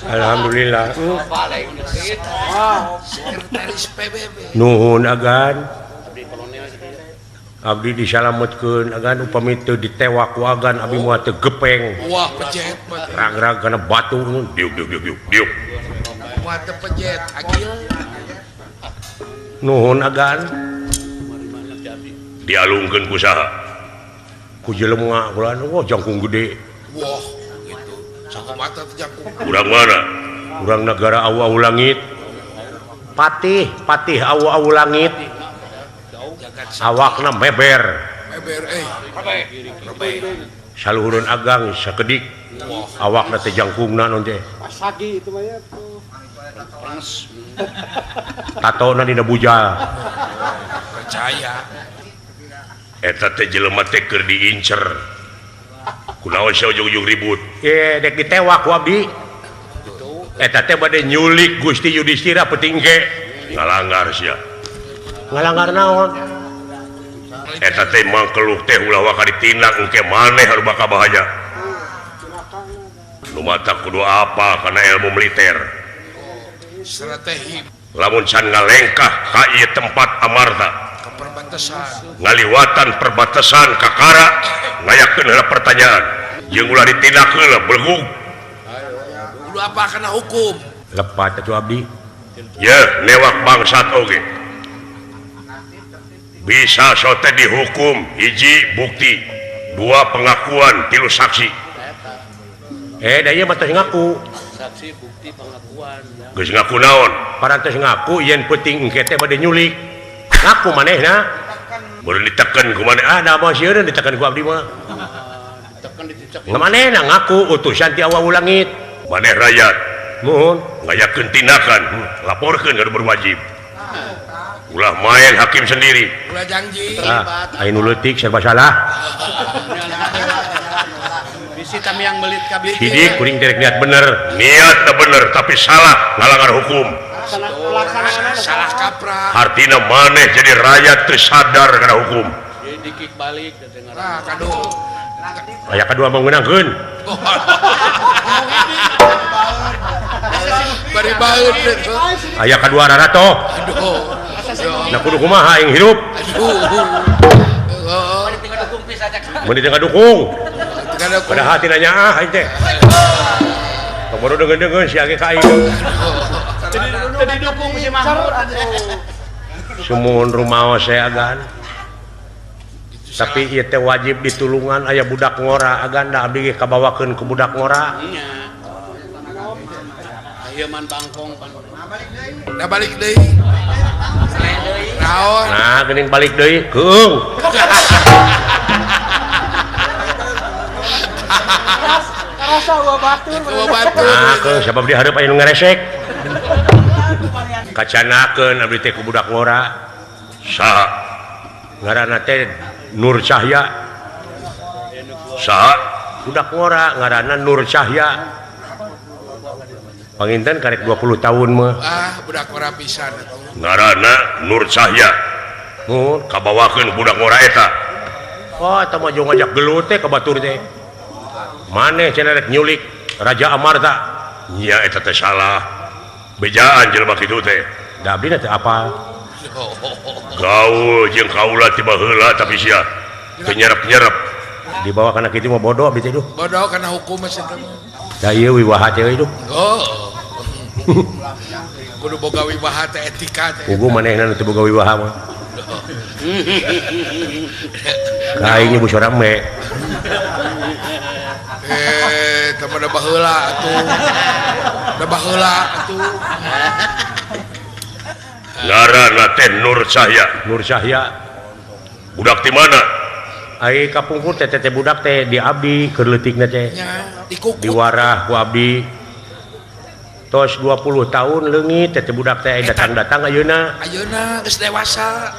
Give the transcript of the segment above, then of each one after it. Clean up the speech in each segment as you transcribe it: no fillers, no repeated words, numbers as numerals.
Alhamdulillah. Sekretaris PBB. Nuhun agan. Abdi disalametkeun agan upami teu ditewak ku agan abdi moal teu gepeng. Wah, pejet mah. Rag-rag kana batu diuk. Moal teu pejet agil. Nuhun agan. Dialungkeun ku saha? Ku jelema kulaan jangkung gede. Wah, gitu. Saku mata teh jangkung. Urang mana? Urang negara awu-awu langit. Patih awu-awu langit. Awakna meber. Meber Saluhureun agang sakedik. Awakna teh jangkungna non teh. Pasagi itu mah ya tuh. Tatona dina bujal. percaya. Eta teh jelema teh keur diincer. Kunaon sia ujug-ujug ribut? Dek ditewak ku abdi. Eta teh bade nyulik Gusti Yudhistira petingge. Ngalanggar sia. Ngalanggar naon? Eta teh mangkeluh teh ulah waka ditindak engke maneh haruba kabahaya. Nu matak kudu apa kana ilmu militer. Strategi Lamun can ngalengkah ka ieu tempat amarta, perbatasan. ngaliwatan perbatasan kakara, ngayakeun heula pertanyaan. Jeung ulah ditindak heula belgug. Kudu apa kena hukum? Lepat atuh abdi. Ya, newak bangsat oge. Bisa sote dihukum hiji bukti, dua pengakuan, tilu saksi. Da ieu mah teh ngaku. Saksi bukti pengakuan ya. Geus ngaku naon? Parantos ngaku yen peuting engke teh bade nyulik. Ngaku manehna. Beureun diteken ku maneh. Da mah sieun diteken ku abdi mah. Ditekan dicicak. Ngamanehna ngaku utusan ti awu langit. Maneh rakyat Nuhun. ngayakeun tindakan, laporkeun ka berwajib. Ulah main hakim sendiri. Ulah janji. Aya nu leutik serba salah. Bisi kami yang belit kabeh. Hidik kuring derek niat bener. Niat teu bener tapi salah ngalanggar hukum. Salah kaprah. Artina maneh jadi rakyat teu sadar kana hukum. Jadi dikik balik dan dengar. Nah, kado. Aya kadua mengenangkeun. Bari baeud deh. Aya kadua rarato. Aduh. Na kudu kumaha aing hirup. Mun ditengah dukung. Pada hati nanya aing teh. Baru dengeun-dengeun si age ka aing. Jadi dukung si Mahmud. Sumuhun rumaos saya agan. Tapi ieu teh wajib ditulungan aya budak ngora agan da abdi ge kabawakeun ku budak ngora. Nya. Ayeuna man bangkong pan. Nah balik deui. Naon? Nah, geuning balik deui, keung. Rasa gua batur. Gua batur. Nah, keung sabab di hareup aya nu ngaresek. Kacanakeun abdi teh ku budak ngora. Saha? Ngaranna teh Nur Cahya. Saha? Budak ngora ngaranna Nur Cahya. Panginten karek 20 tahun mah. Budak ora pisan atuh. Ngaranna Nur Cahya. Mun Kabawakeun budak ngora eta. eta mah jong ngajak gelut teh ka batur teh. Maneh cenah rek nyulik Raja Amarta. Nya eta teh salah. Bejaan jelema kitu teh. Da abdi teh apa? Gaul jeung kaula tiba heula tapi sia teu nyerep-nyerep. Dibawa kana kitu mah bodoh abdi teh duh. Bodoh kena hukum masih teh. Da ieu wiwaha teh duh. Oh. Kudu boga wibaha teh etika teh. Pugu manehna teu boga wiwaha mah. Ka aing ibu sorame. Teu pada baheula atuh. Da baheula atuh. Ngaranna teh Nur Cahya. Nur Cahya. Budak di mana? Ai kapungkur teh teh budak teh di abdi keur leutikna teh. Nya dikukut. Diwarah ku abdi. Tos 20 tahun leungit teh budak teh datang-datang ayeuna. Ayeuna geus dewasa.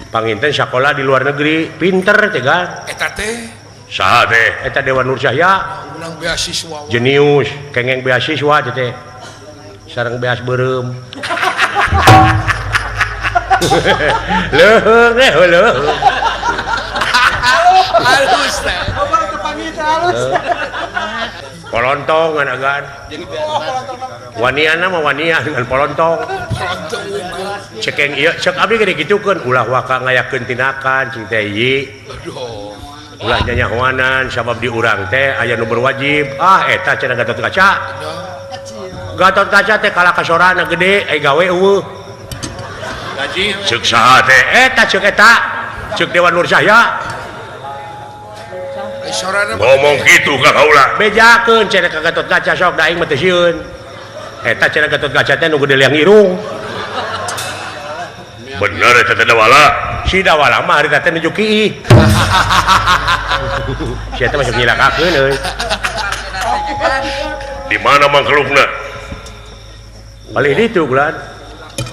Panginten sakola di luar negeri, pinter teh kan. Eta teh Saha teh? Eta Dewa Nur Cahya, menang beasiswa. jenius, kengeng beasiswa teh. Sareng beas beureum. Leuheung leuheung. Halus teh. Kabar kepanggil halus. polontong agan waniana mah wania dengan polontong cekeng ieu cek abdi gede gitukeun ulah waka ngayakeun tinakan cing teh ieu ulah nyanyahoanan sabab di urang teh aya nu berwajib eta cenah Gatot Kaca teh kalah kasorana gede gawe eueuh gaji Ceuk saha teh? eta ceuk eta ceuk Dewan Nur Cahya Sorana Ngomong gitu ka kaula. bejakeun cenah ka Gatot Kaca sok da aing mah teu sieun eta cenah Gatot Kaca teh nu gede liang irung Bener eta teh dawala. si dawala mah harita teh nuju kiih si eta masuk nyilakakeun euy Di mana mangkelupna? balik ditu Glan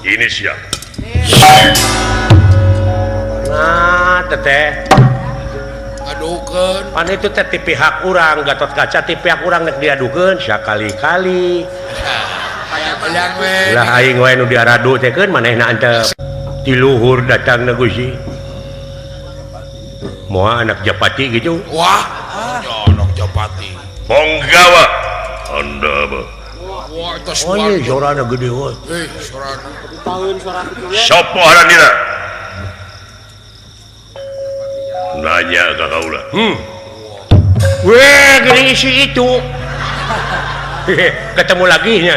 Ini siap. nah teteh ngadukeun pan itu teh ti pihak urang Gatot Kaca ti pihak urang nek diadukeun sakali-kali yang we lah aing we nu diaradu teh keun manehna antep ti luhur datang na Gusti moal anak Japati gitu wah nyonok Japati Ponggawa. Anda mah. wah itu oh iya suara sorana gede we sorana tahun suara kecilnya Sopo haranina? Nanya ka kaula. weh geuning isi itu ketemu lagi nya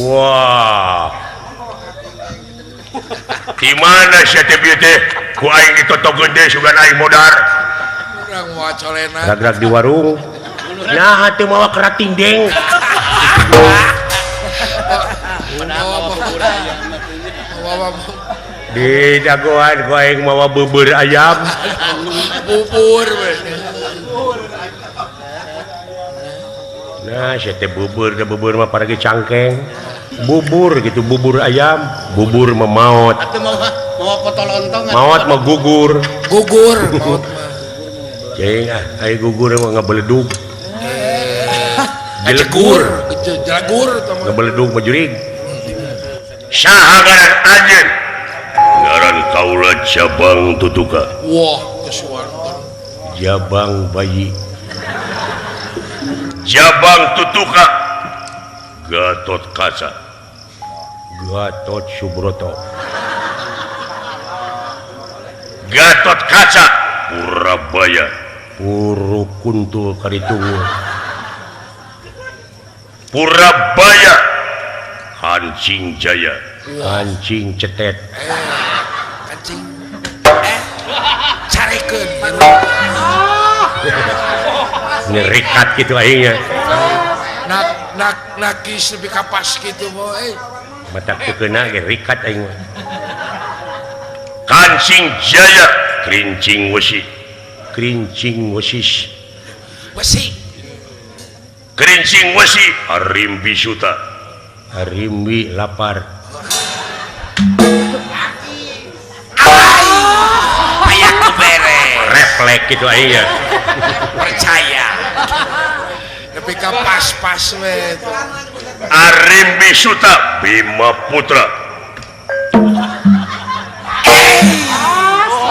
wah Di mana sia teh bieu teh? Ku aing ditoto gede sugan aing modar. urang moal colena gerak-gerak di warung nah teu mawa kerating deng bawa di dagoan ku aing mawa bubur ayam bubur we nah sia teh bubur mah paragi cangkeng bubur gitu bubur ayam bubur mah maot atuh mau foto lontong maot mah gugur gugur maut mah cing ai gugur mah ngabeledug jelegur jelegur teman ngabeledug mah jurig Saha ngaran anjeun? Ngaran kaula Jabang Tutuka. wah kesuartan jabang bayi Jabang Tutuka. Gatot Kaca. Gatot Subroto Gatot Kaca. Purabaya. Puru kuntul karitungu Purabaya. Hancing Jaya. kancing cetet kancing carikeun ngerikat gitu aingnya nakis lebih kapas gitu boy mata teu keuna ge rikat aing mah Kancing Jaya. Krincing Wesi. krincing wesis besi Krincing Wesi. Arimbi Suta. harimbi lapar ayak beres refleks gitu aingnya percaya lebih kapas we Arimbi Suta. Bima Putra.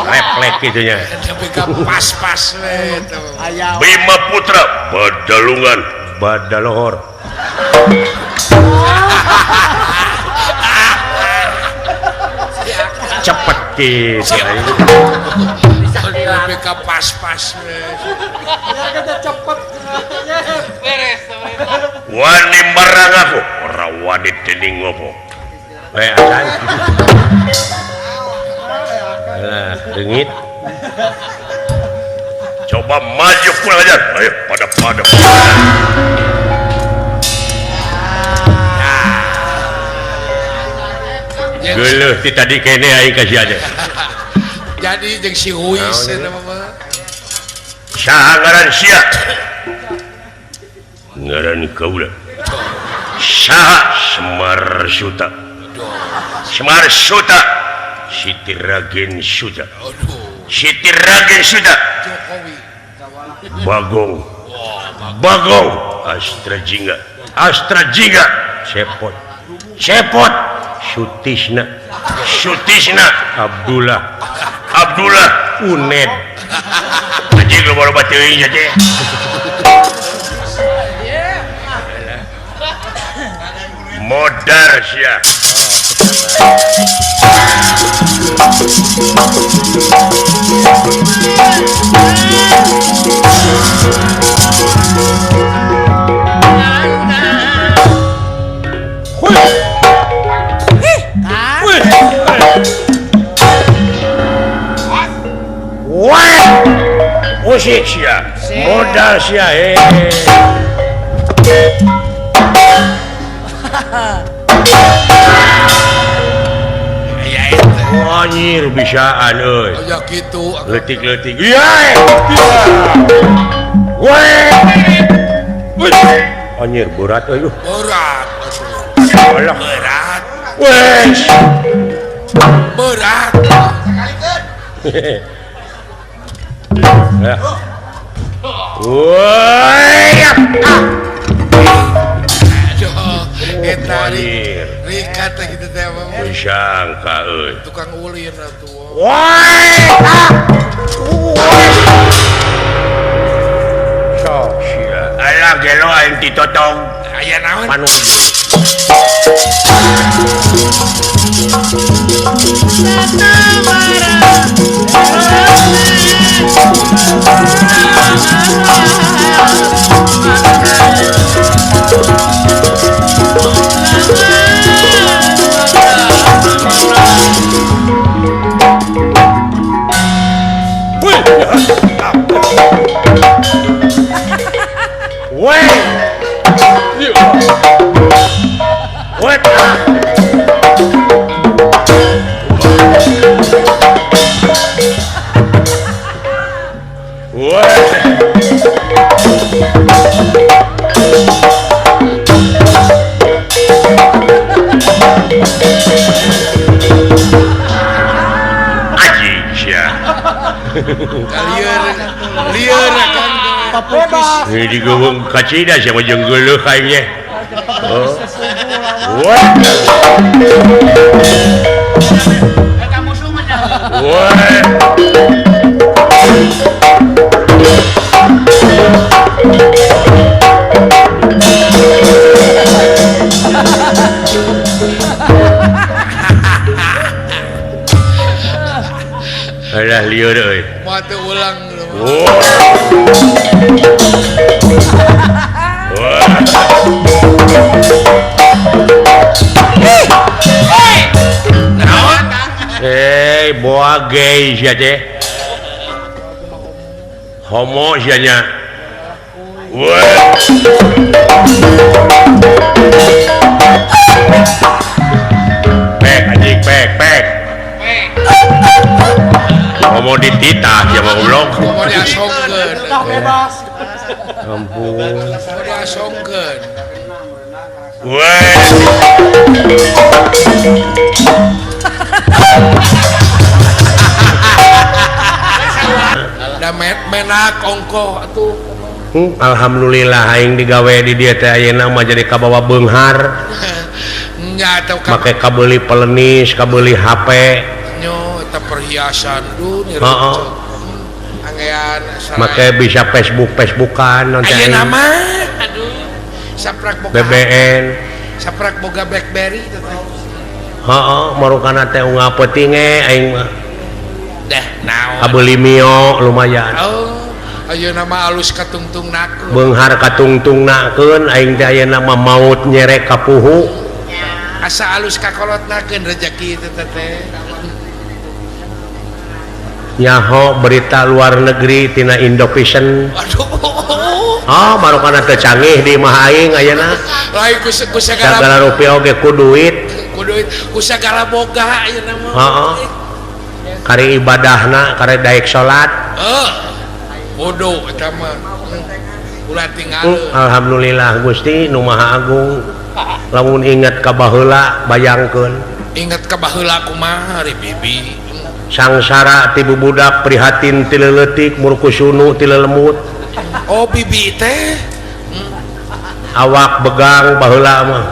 refleks gitunya lebih kapas we tuh Bima Putra. Badalungan. badalohor cepet gitu aing lebih kapas we biar kita cepet Wani marang aku. Ora wani dening ngopo. acan lah dengit Coba maju pulang aja. Ayo pada. geuleuh ti tadi kene aing kasih aja jadi jeung si Huis eta mah Saha ngaran sia? Ngaran kaula. Saha? Semar Suta. Semar Suta. Siti Ragen Suta. Siti Ragen Suta. Jokowi Bagong. Bagong. Astra Jingga. Astra Jingga. sepot Cepot. Sutisna Sutisna. Abdullah Abdullah. Uned Anjing lo baru baca ini aja. modal sia. Wah, musik sia, modal sia, Ya ente. Anjir bisaan euy. Ya gitu. Letik-letik. Iya. Weh. Anjir berat euy. Berat. Alah. Berat. Wes. Berat. Ya. Woi. Aduh, eta Anjir. rikat gitu teh mah. Sangka euy. Tukang ulin atuh. Woi. Sok sia. Alah gelo aing ditotong. Aya naon? Panuju. What? Lieur kan. Bebas. Ini digawang kacida sama jengguluh kayaknya. Oh. What? What? Alah liur euy. Moal teu ulang. Boa gay sia teh. Homo sia nya. Pek anjing pek. Homo dititah ya mau ulong. Mau diasongkeun. Dah bebas. Ampun. Mau diasongkeun. Da menak ongkoh atuh. Alhamdulillah aing digawe di dieu teh ayeuna mah jadi kabawa beunghar. Nya teu Make kabeuli pelenis, kabeuli HP. nyo eta perhiasan dunia. Heeh. Anggean Make bisa Facebookan nanti ayeuna aing mah aduh. Saprak boga BBN. saprak boga BlackBerry teh. Heeh, marukana teh unggah peuting aing mah. Dah naon. Kabeuli mio lumayan. Oh, ayeuna mah alus katungtungnakeun. Beunghar katungtungnakeun aing teh ayeuna mah maut nyerek ka puhu. Asa alus kakolotnakeun rezeki teh teh. Nyaho berita luar negeri tina Indovision. Aduh. Marukana teu canggih di mah aing ayeuna. Lain ku sagala Sagala rupiah oge ku duit. ku sagala boga ayeuna mah. Heeh. Kari ibadahna, kari daek salat. Bodoh eta mah. Ulah tinggaleuh. Alhamdulillah Gusti Nu Maha Agung. Lamun inget ka baheula bayangkeun. Ingat ka baheula kumaha ari bibi. Sangsara ti bubudak prihatin ti leuletik murku sunu ti lelemut. Oh bibi teh. Awak begang baheula mah.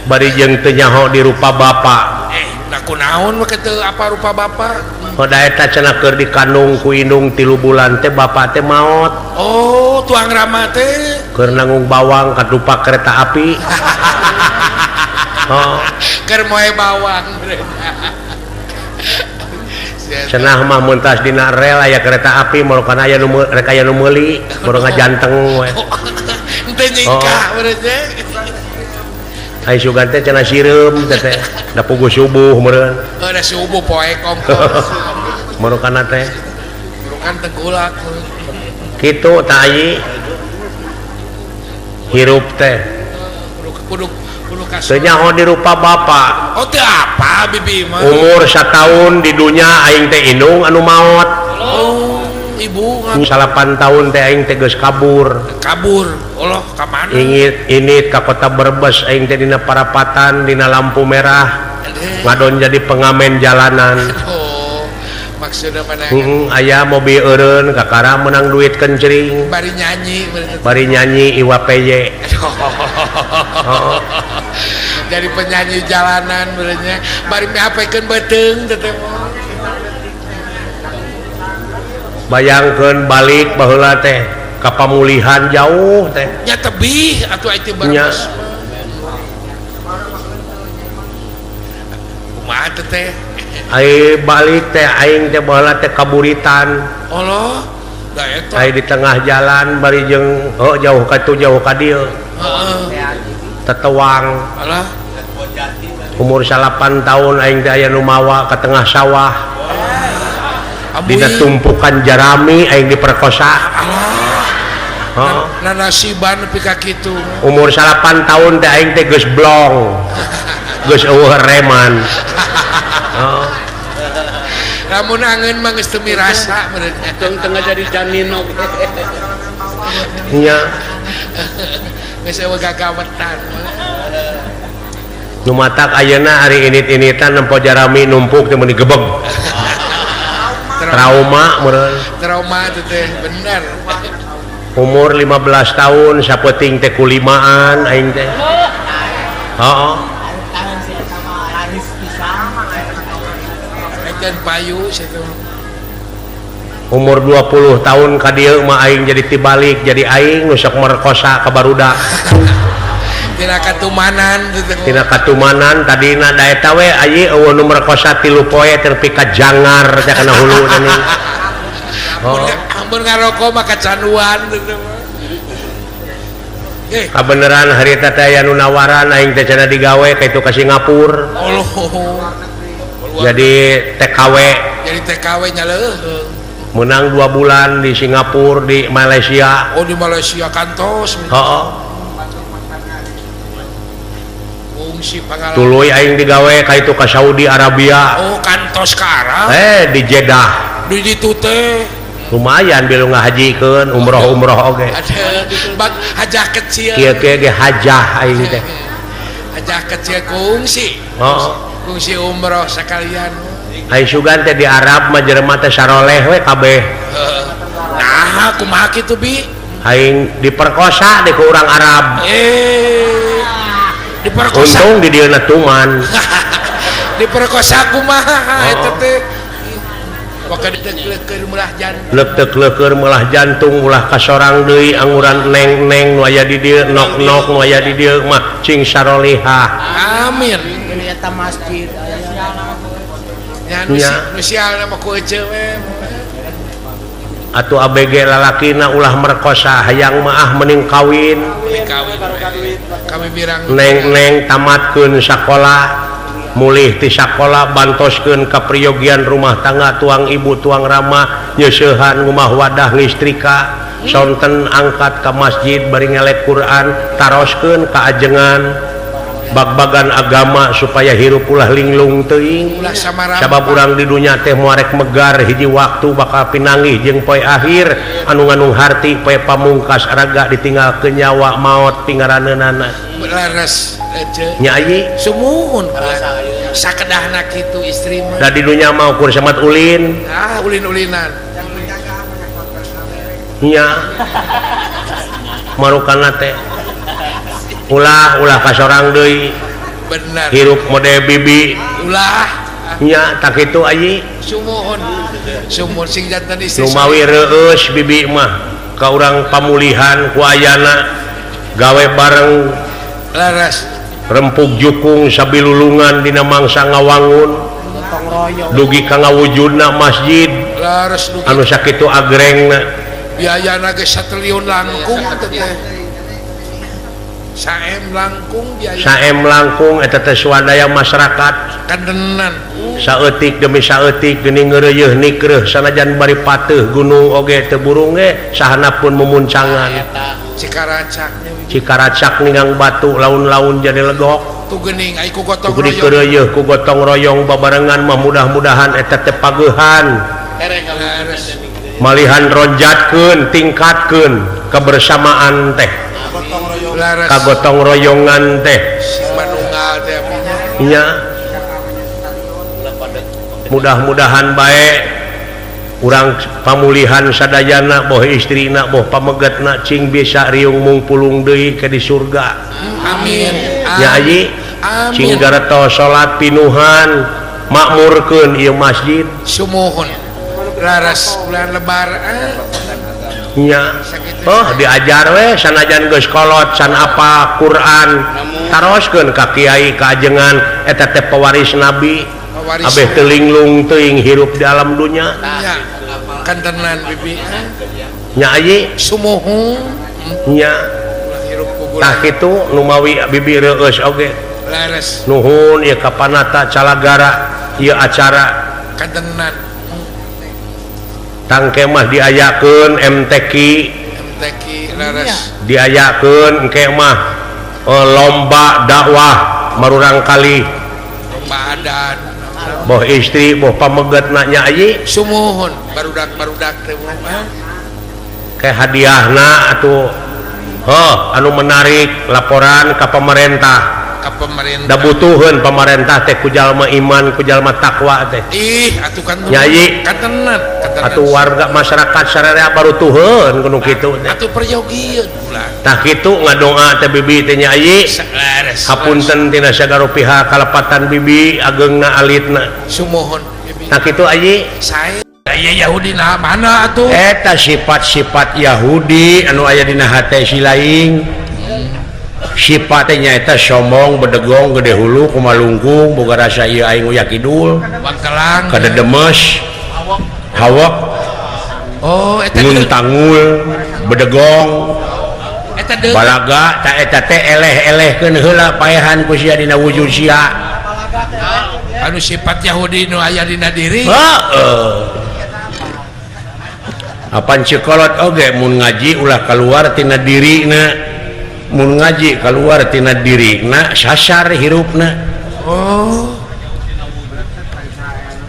Bari jeung teu nyaho di rupa bapa. Nah kunaon mah teu apa rupa bapa? Pada eta cenah keur dikandung ku indung 3 bulan teh bapa teh maot. Oh tuang rama teh. keur nanggung bawang kadupa kereta api. Oh, keur moe bawang. cenah mah muntas dina rel aya kereta api mulukan aya nu rek aya nu meuli baru ngajanteng we. Teu nyingkah bener teh. Ai sugan teh cenah sireum teh da puguh subuh meureun. Da subuh poe kompos. Marukana teh Bukan tengkulak. kitu tah ai hirup teh Kudu teu nyaho di rupa bapa. Oh teu apa bibi mah. Umur 1 tahun di dunya aing teh indung anu maot. Oh, ibu 8 tahun teh aing teh geus kabur. Allah ka mana? Ingit ka kota Brebes aing teh dina parapatan dina lampu merah ngadon jadi pengamen jalanan. Oh, maksudna mana? Aya mobil eureun kakara menang duit kencring Bari nyanyi bener. bari nyanyi Iwa PY. Jadi penyanyi jalanan benernya. Bari mihapekeun beuteung teh mah. Bayangkeun balik baheula teh ka pamulihan jauh teh Nya tebih atuh aya teh nya. Brebes. Kumaha teh teh? Ai balik teh aing teh baheula teh kaburitan. Allah, da eta. Ai di tengah jalan bari jeung jauh ka tu jauh ka dieu Heeh. tetewang Alah, umur 8 tahun aing teh aya nu mawa ka tengah sawah abuy. dina tumpukan jarami aing diperkosa. Heeh. Nasiban nepi ka kitu. Umur 8 tahun teh aing teh geus blong geus eueuh reman. Oh. Lamun angeun mah geus teu mirasa bener. Tengah jadi janino. Nya Geus eueuh gagawetan. nu matak ayeuna ari init-initan nempo jarami numpuk teh mun digebeg. Trauma meureun. Trauma teh teh bener. Umur 15 tahun sapeuting teh kulimaan aing teh. Heeh. Ayeuna payu situ. Umur 20 tahun ka dieu mah aing jadi tibalik jadi aing nu sok merkosa ka barudak. Tina katumanan teh. Tina katumanan tadina da eta we ayi eueuh nu merkosa 3 poe terpi ka jangar teh kana hulu teh. Oh. Ampun ngarokok mah kacanduan teh. Kabeneran harita teh aya nu nawaran aing teh cenah digawe ka itu ka Singapura. Allah. Jadi TKW Jadi TKW nya leuh. menang 2 bulan di Singapura di Malaysia. Oh di Malaysia kantos. Heeh. Fungsi pengalaman. Tuluy aing digawe ka itu ka Saudi Arabia. Oh kantos ka Arab. Di Jeddah. Di ditu teh. Lumayan bilu ngahajikeun umroh oge. Ada bak hajah kecil. Kieu-kieu ge hajah aing teh. Hajah kecil kungsi. Heeh. Kungsi umroh sekalian. Ai sugan teh di Arab mah jelema teh saroleh we kabeh. Nah, kumaha kitu bi? Aing diperkosa di ku urang Arab. Diperkosa. Untung di dieu tuman. Diperkosa kumaha eta teh? Maka didekleukeun melah jantung. Leuk-leukeur melah jantung ulah ka sorang deui anguran neng-neng nu aya di dieu nok-nok nu aya di dieu mah cing sarolihah. Amin. Ini eta masjid. Ya nu sial nama ku ece we. Atuh ABG lalakina ulah merkosa hayang maah mending kawin. Kami birang Neng-neng tamatkeun sakola mulih ti sakola bantoskeun ka priyogian rumah tangga tuang ibu tuang rama nyeusehan ngumah wadah listrika sonten angkat ka masjid bari ngelek Quran taroskeun ka ajengan bag-bagan agama supaya hirup ulah linglung teuing ulah samaran. sabab urang di dunya teh moarek megar hiji waktu bakal pinanggih jeung poe akhir anu nganung harti poe pamungkas araga ditinggalkeun nyawa maot pingaraneunana Laras ece. nyai Sumuhun sakedahna kitu istri mah. da di dunya mah ukur samat ulin Ulin-ulinan. nya marukana teh ulah ka sorang deui Bener. hirup mode bibi Ulah nya tak kitu ayi sumuhun. Sumuhun sing jantan istri. lumawi reueus bibi mah ka urang pamulihan ku ayana gawe bareng laras rempuk jukung sabilulungan dina mangsa ngawangun gotong royong dugi ka ngawujudna masjid laras dugi anu sakitu agrengna biayana ge 1 triliun langkung teh saem langkung biaya saem langkung eta teh swadaya masyarakat kandenan saeutik demi saeutik geuning ngeureuyeuh nikreuh sanajan bari pateuh gunung oge teu burung ge sahana pun memuncangan cikaracak ningang batu laun-laun jadi legok tu geuning ai ku gotong kudu royong dikeureueuh ku gotong royong babarengan mah mudah-mudahan eta teh pageuhan malihan ronjatkeun tingkatkeun kebersamaan teh laras kagotong royongan teh manunggal teh nya mudah-mudahan baik urang pamulihan sadayana boh istrina boh pamegetna cing bisa riung mungpulung deui ke di surga amin nya aji cing gareto salat pinuhan makmurkeun ieu masjid sumuhun laras bulan lebaran nya oh diajar we sanajan geus kolot san apa Quran taroskeun ka kiai kaajengan eta teh pewaris nabi abeh teu linglung teuing hirup di alam dunya nya kantenan bibi nya aji sumuhun nya hirup ku tah kitu nu mawi bibi reueus oge laras nuhun ieu kapanata calagara ieu acara kantenan tang kemah diayakeun MTQ laras diayakeun engke mah lomba dakwah marurang kali badan boh istri boh pamegetna nya aji sumuhun barudak teh ke hadiahna atuh anu menarik laporan ka pemerintah ka pemerintah da butuheun pemerintah teh ku jalma iman ku jalma takwa teh ih atuh kan nyai kantenan atuh warga masyarakat sararea barutuheun kudu kitu teh atuh perjogieun ulah tah kitu ngadoa teh bibi teh nyai laras hapunten tina sagala pihak kalepatan bibi ageungna alitna sumuhun bibi tah kitu aji saya aya Yahudi nah mana atuh eta sifat-sifat Yahudi anu aya dina hate si laing sifatnya eta sombong bedegong gede hulu kumalungkung boga rasa ieu aing uyak kidul bangkelang kada demes hawak oh eta nguntangul bedegong eta deuk balaga ta eta teh eleh-elehkeun heula paehan ku sia dina wujud sia anu sifat Yahudi nu aya dina diri apan cikolot oge mun ngaji ulah keluar tina dirina mun ngaji keluar tina dirina sasar hirupna oh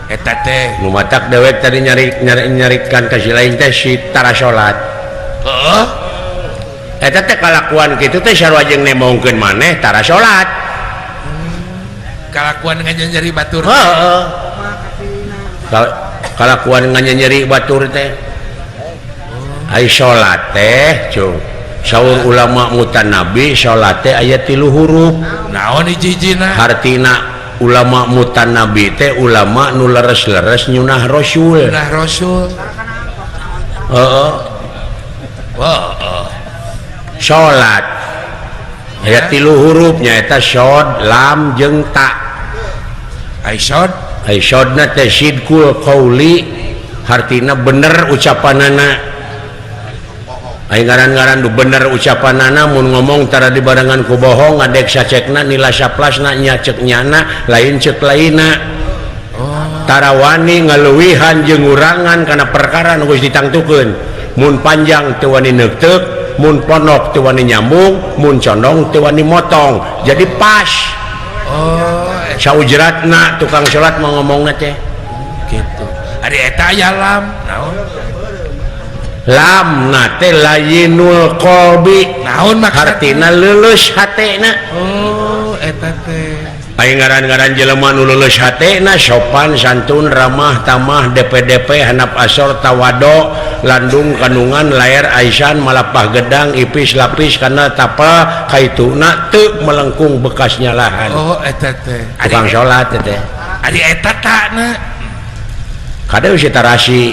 eta teh nu matak dewek tadi nyarikan ka si lain teh si tara salat eta teh kalakuan kitu teh sarua jeung nemongkeun maneh tara salat kalakuan nganyeri batur heeh kalakuan nganyeri batur teh ai salat teh cung saur ulama mutanabi salat teh aya 3 huruf naon hiji-hijina hartina ulama mutanabi teh ulama nu leres-leres nyunah rasul nah rasul heeh salat aya 3 huruf nyaeta syad lam jeung ta ai syadna teh sidqul qauli hartina bener ucapanana ai ngaran-ngaran du bener ucapanana mun ngomong tara dibarengan ku bohong ngadek sacekna nila saplasna nya cek nyana lain cek laina tara wani ngaleuwihan jeung urangan kana perkara nu geus ditangtukeun mun panjang teu wani neukteuk mun ponok teu wani nyambung mun condong teu wani motong jadi pas saujratna tukang salat mah ngomongna teh gitu ari eta aya lam naon lam nate layinul qalbi naon maksudna artina leuleus hatena eta teh aya ngaran-ngaran jelema nu leuleus hatena sopan santun ramah tamah DP handap asor tawado landung kandungan lair aisan malapah gedang ipis lapis kana tapa kaituna teu melengkung bekas nyalahan eta teh tukang salat teh ari eta tana kada geus tarasi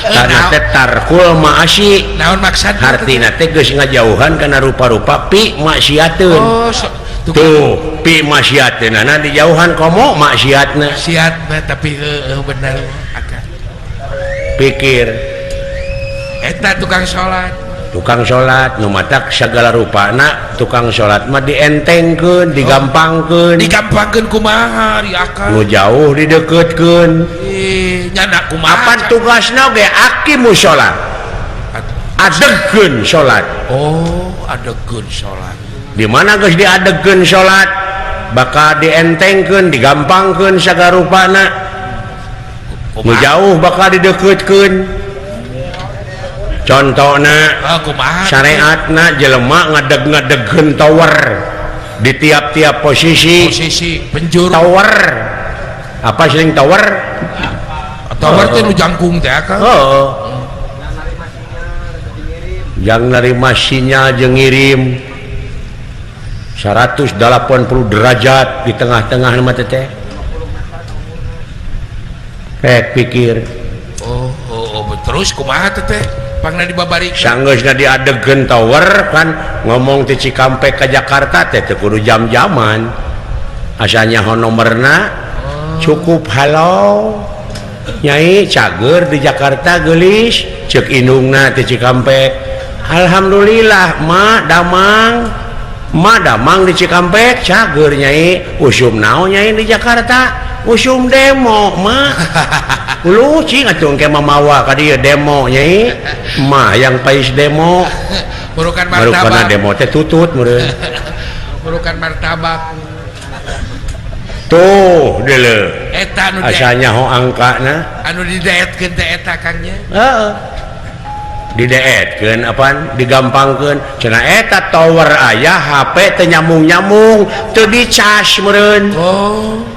karena teh tarkul ma'asi naon maksud artina teh geus ngajauhan kana rupa-rupa pi maksiateun oh tuh pi maksiateunana dijauhan komo maksiatna siat tapi bener akan pikir eta tukang sholat nu matak segala rupana tukang sholat mah dientengkeun digampangkeun digampangkeun kumaha di akal nu jauh dideketkeun nyana kumaha apa tugasna ge aqimus sholat adegkeun sholat oh adegkeun sholat di mana geus diadegkeun sholat bakal dientengkeun digampangkeun sagala rupana nu jauh bakal dideketkeun contohna syariatna jelema ngadeg-ngadegkeun tower di tiap-tiap posisi penjuru tower apa sih tower teh nu jangkung teh kan yang nerima sinyal jeung ngirim 180 derajat di tengah-tengah mah teh pikir terus kumaha teh pangna dibabari sanggeusna diadegkeun tower kan ngomong ti Cikampek ka Jakarta teh teu kudu jam-jaman asalnya nomorna cukup halo nyai cager di Jakarta geulis ceuk indungna ti Cikampek alhamdulillah ma damang di Cikampek cager nyai usum naon nyai di Jakarta usum demo mah lu cing atuh engke mamawa ka dieu demo nyai mah yang pais demo burukan martabak demo teh tutut meureun burukan martabak tuh deuleu eta nu asalnya ho angkana anu dideetkeun teh eta kangnya heeh dideetkeun apaan digampangkeun cenah eta tower aya HP teh nyambung-nyambung teu dicas meureun oh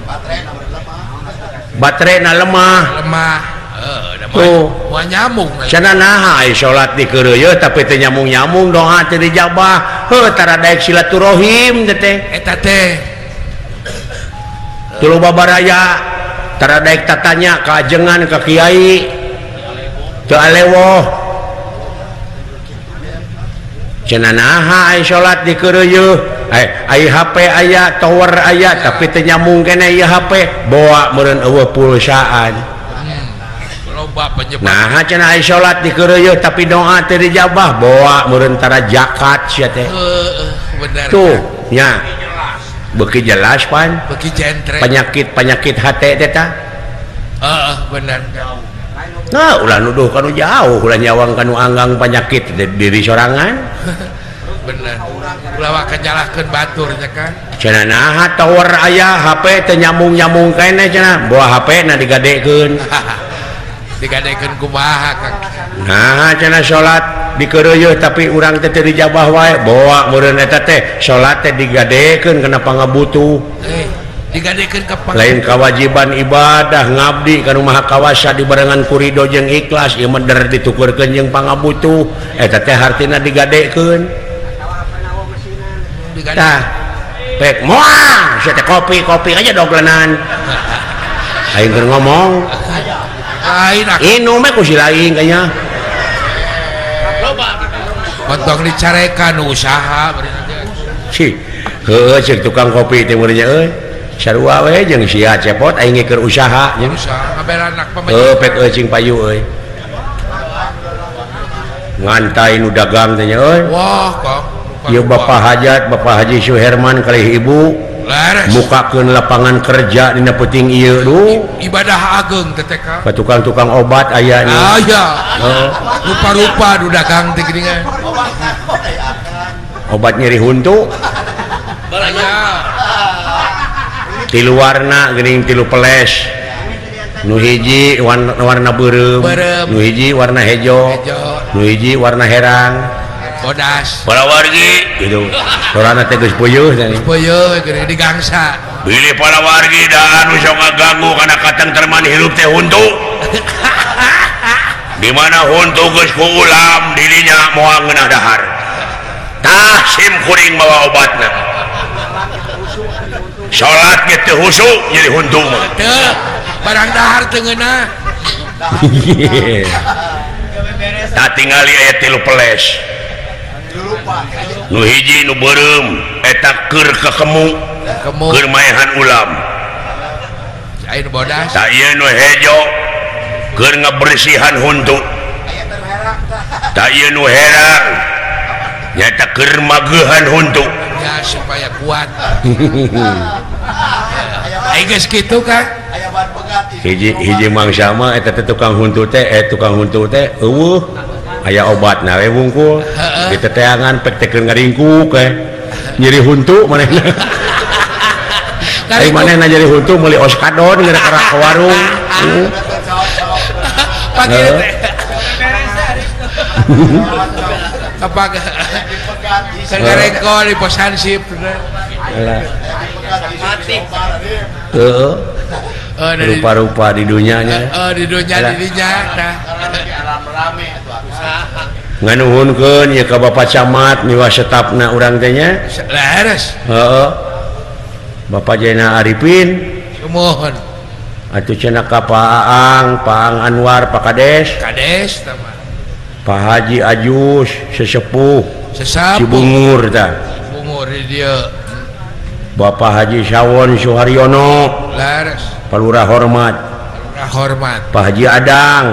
baterena lemah tuh mau nyambung cenah naha salat di keureuy tapi teu nyambung-nyambung doa teu dijabah heuh tara daek silaturahim teh eta teh tuluy babaraya tara daek tatanya ka ajengan ka kiai teu alewoh cenah naha salat di keureuy ai HP aya tower aya tapi teu nyambung keneh ieu HP bawa meureun eueuh pulsaan loba penyebab nah cenah ai salat di keureuy tapi doa teu dijabah bawa meureun tara zakat sia teh bener tuh nya beuki jelas pan beuki jentre penyakit hate teh tah bener nah ulah nuduh kanu jauh ulah nyawang kanu anggang penyakit diri sorangan bener ulah wae nyalahkeun batur nya kan cenah naha tower aya HP teu nyambung-nyambung keneh cenah bawa HP na digadekeun digadekeun kumaha Kang nah cenah salat di keureuy tapi urang teh teu dijabah wae bawa meureun eta teh salat teh digadekeun kana pangabutuh digadekeun ka lain kewajiban ibadah ngabdi kana Maha Kawasa dibarengan kurido jeung ikhlas ieu mah der ditukurkeun jeung pangabutuh eta teh hartina digadekeun tah pek moal sia teh kopi aja doglenan aing keur ngomong lain inum mah ku si lain kayaknya potong dicarekan usaha si heueuh ceuk tukang kopi teh meureunnya euy sarua we jeung sia cepot aing keur usaha nya usaha ngabelanak pamajikan pek cing payu euy ngantai nu dagang teh nya euy wah Kang ieu Bapak Hajat Bapak Haji Suherman kalih ibu bukakeun lapangan kerja dina peuting ieu duh ibadah ageung teh Kang ka tukang-tukang obat aya aya rupa-rupa nu dagang teh geuningan obat nyeri huntu aya tilu warna geuning tilu peles nu hiji warna beureum nu hiji warna hejo nu hiji warna herang bodas para wargi gitu sorana teh geus puyeuh tadi peuyeul geuning digangsa pilih para wargi da anu sok ngaganggu kana katengtreman hirup teh huntu di mana huntu geus ku ulam dirinya moal ngeunah dahar tah sim kuring bawa obatna salat ge teu husuk jadi huntu mah teu barang dahar teu ngeunah tak tinggali ayat 3 peles nu hiji nu beureum eta keur kakemu keur maehan ulam Ayo bodas. tak ieu nu hejo keur ngabersihan huntu tak ieu nu herang nyata keur mageuhan huntu Ya supaya kuat. Ayo geus kitu Kang. hiji mangsa mah eta teh tukang huntu teh eueuh aya obatna we wungkul di teteangan pek teh keur ngaringkuk nyeri huntu manehna ai manehna nyeri huntu meuli oskadon gara-gara ke warung Pagi teh. Apa Kareko di posansip. heeh rupa-rupa di dunianya Di dunia dirinya nganuhunkeun ieu ka Bapak Camat miwah setapna urang teh nya Laras. heeh Bapak Jaina Arifin Mohon. atuh cenah ka Pak Aang Anwar Pak Kades Kades tama. Pak Haji Ajus sesepuh Sesapu. Cibungur tah Umur dia. Bapak Haji Sawon Suharyono Laras. Palurah Hormat Hormat. Pak Haji Adang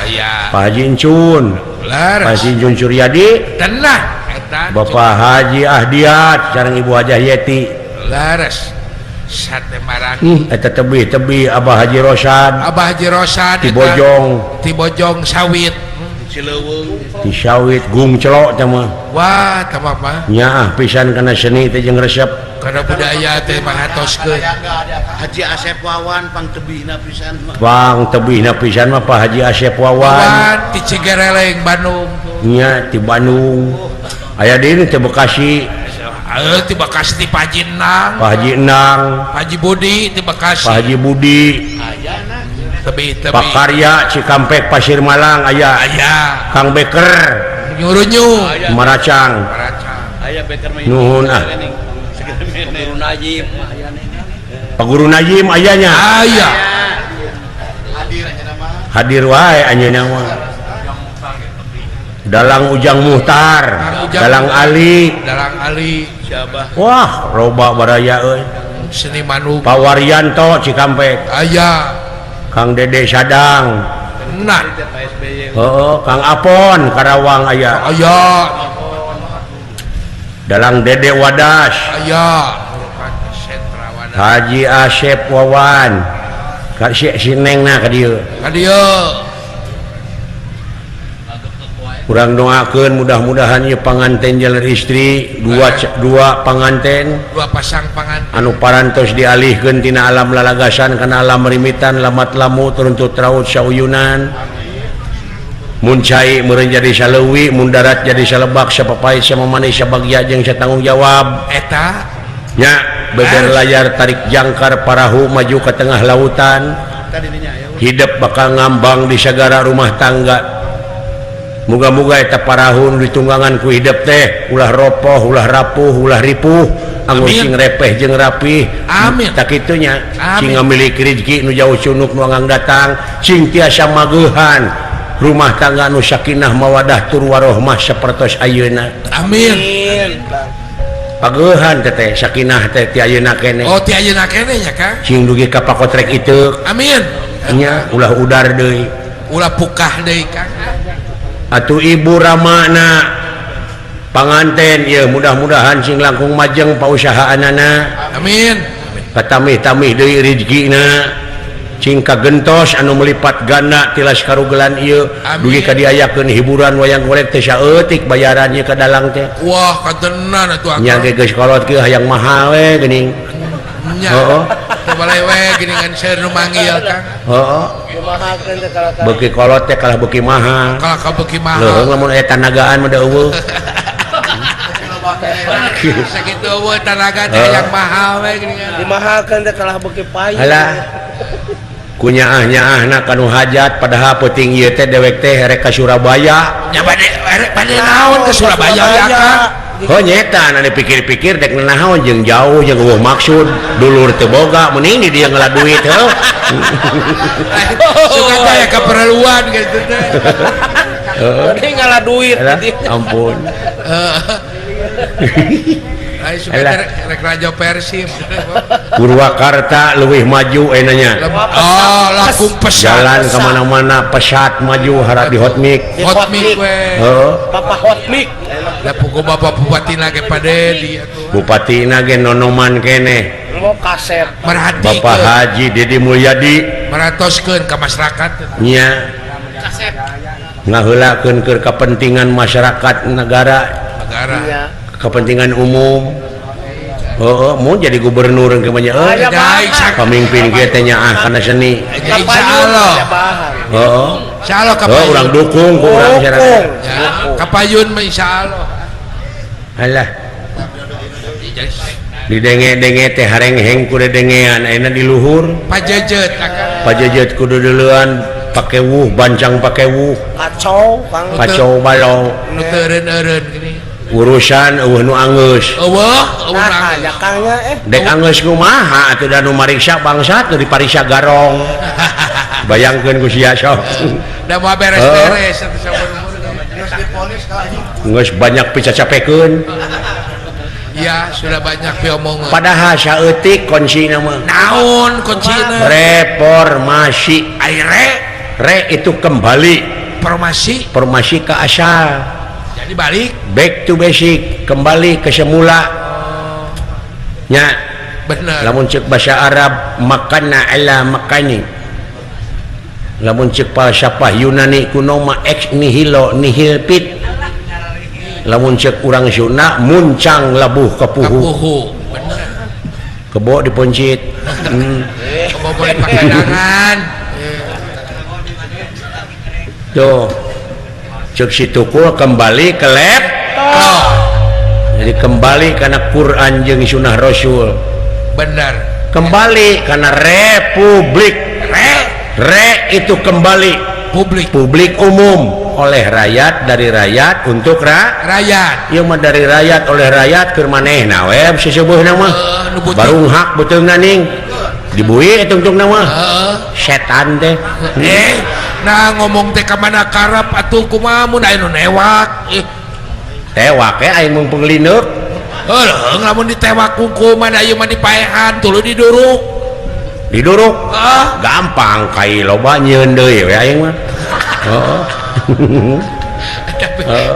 Aya. Pak Haji Encun Pak Laras. Haji Encun Suryadi Tenang. Eta. Bapak Haji Ahdiat sareng Ibu Hajah Yeti Laras. Sate marang. eta tebih Abah Haji Rosad Abah Haji Rosad. di Bojong Ti Bojong sawit. di Sawit Gung Celok teh mah Wah, tamam mah. nyaah pisan kana seni teh jeung resep Karena budaya teh mangatoskeun. Haji Asep Wawan pang tebihna pisan mah. Bang tebihna pisan mah Pak Haji Asep Wawan Wawan di Cigareleng Bandung. nya di Bandung aya deui teh Bekasi Ti Bekasi ti Pak Haji Nang. Pak Haji Endang Pak Haji Budi di Bekasi. Pak Haji Budi Tebi. Pak Karya Cikampek Pasir Malang aya Aya. Kang Beker Nyuruh-nyuh. Maracang Aya beker mah. nuhun Guru Najib. Pak Guru Najim ayanya Aya. hadir wae anjeunna mah Dalang Ujang Muhtar Dalang Ali Dalang Ali. wah roba baraya euy Seniman Hukum. Pak Waryanto Cikampek Aya. Kang Dede Sadang Nah. heeh Kang Apon Karawang aya Aya. Dalang Dede Wadas Aya. Sentra Wadah. Haji Asep Wawan ka si nengna ka dieu Ka dieu. urang doakeun mudah-mudahan ieu panganten jalan istri dua panganten Dua pasang panganten. anu parantos dialihkeun tina alam lalagasan kana alam rimitan lamat lamu turuntut raut sauyunan mun cai meureun jadi saleuwi mun darat jadi salebak sapapai samamanis sabagya jeung satanggung jawab Eta. nya beber layar tarik jangkar parahu maju ke tengah lautan hidup bakal ngambang di sagara rumah tangga muga-muga eta parahu ditunggangan ku hidup teh ulah ropoh ulah rapuh ulah ripuh anggur Amin. sing repeh jeung rapih Amin. tak kitunya Amin. sing ngamiliki rezeki nu jauh cunuk nu anggang datang sing tiasa mageuhan rumah tangga nu sakinah mawadah tur warohmah sapertos ayeuna Amin. pageuhan teh sakinah teh ti ayeuna kene Oh ti ayeuna keneh nya Kang. sing dugi ka pakotrek itu Amin. nya ulah udar deui Ulah pukah deui Kang. atuh ibu ramana panganten ya mudah-mudahan sing langkung majeng pausahaanana Amin. katamih-tamih deui rezekina sing kagentos anu melipat ganda tilas karugelan ieu Amin. dugi kadiayakeun hiburan wayang golek teh saeutik bayarannya ka dalang teh Wah katenan atuh nya ge geus kolot kieu hayang mahal we geuning nya. Heeh. Teu bale we geuningan seueur nu manggil Kang. heeh beuki kolot teh kalah beuki mahal Kalau ka beuki leuheung mahal. lamun aya tanagaan mah da eueuh Sakitu eueuh tanaga teh yang mahal we geuningan. Dimahalkeun teh kalah beuki payah. halah kunyaah-nyaahna kanu hajat padahal peuting ieu teh dewek teh rek ka Surabaya Nya bade naon ke Surabaya ya Kang? oh nyeta anu dipikir-pikir dek naon jeung jauh jeung eueuh maksud dulur teu boga mending di dia ngela duit heuh suka teh keperluan gitu teh Ini ngalah duit. ampun Ayo suka rek Raja Persib. Purwakarta leuwih maju enanya Oh, langsung pesat. jalan kemana-mana pesat maju harap di hotmik Hot mic we. Bapak hot mic. Da pugu Bapak Bupati nage pade dia tuh. Bupati nage nonoman kene Lo kaset. Merhati. Bapak Haji Dedi Mulyadi Meratoskeun ka masyarakat. nya ngaheulakeun keur kepentingan masyarakat negara Negara. kepentingan umum mau jadi gubernur ke banyak pemimpin kita nya kana seni Insyaallah. Insyaallah urang dukung ku urang masyarakat kapayun mah insyaallah. alah didenge-denge teh harengheng ku dengean ayeuna di luhur Pajejet akang. pajejet kudu deuleun pake wuh bancang pake wuh Kacau, Kang. kacau balau Nu teu eureun-eureun gini. urusan eueuh nu anggeus Eueuh, Nah, ya Kangnya dek anggeus kumaha atuh da nu mariksa bangsat nu dipariksa garong bayangkeun ku sia sok Da mau beres-beres atuh saumur. geus banyak picacapekeun Ya, sudah banyak diomongan. padahal saeutik kuncina mah Naon kuncina? reformasi Aire re itu kembali formasi ke asal jadi balik back to basic kembali ke semula nya bener. lamun ceuk bahasa Arab makanna ala makani lamun ceuk falsafah Yunani kuno ma ex nihilo nihil pit lamun ceuk urang Sunda muncang labuh kapuhu Kapuhu bener. kebo diponcit Kebo boleh pakai tangan. tuh cek si tukul kembali ke laptop jadi kembali karena Quran jeung sunnah Rasul Bener. kembali karena republik re itu kembali publik umum oleh rakyat dari rakyat untuk Rakyat. ieu mah dari rakyat oleh rakyat keur manehna we seseubeuna mah baru hak beteungna ning dibuih tungtungna mah setan teh Nah ngomong teh ka mana karap atuh kumaha mun aya nu newak. tewak aing mung penglineuk Heuleung lamun ditewak kukuman aya mah dipaehan tuluy diduruk. Gampang kai loba nyieun deui we aing mah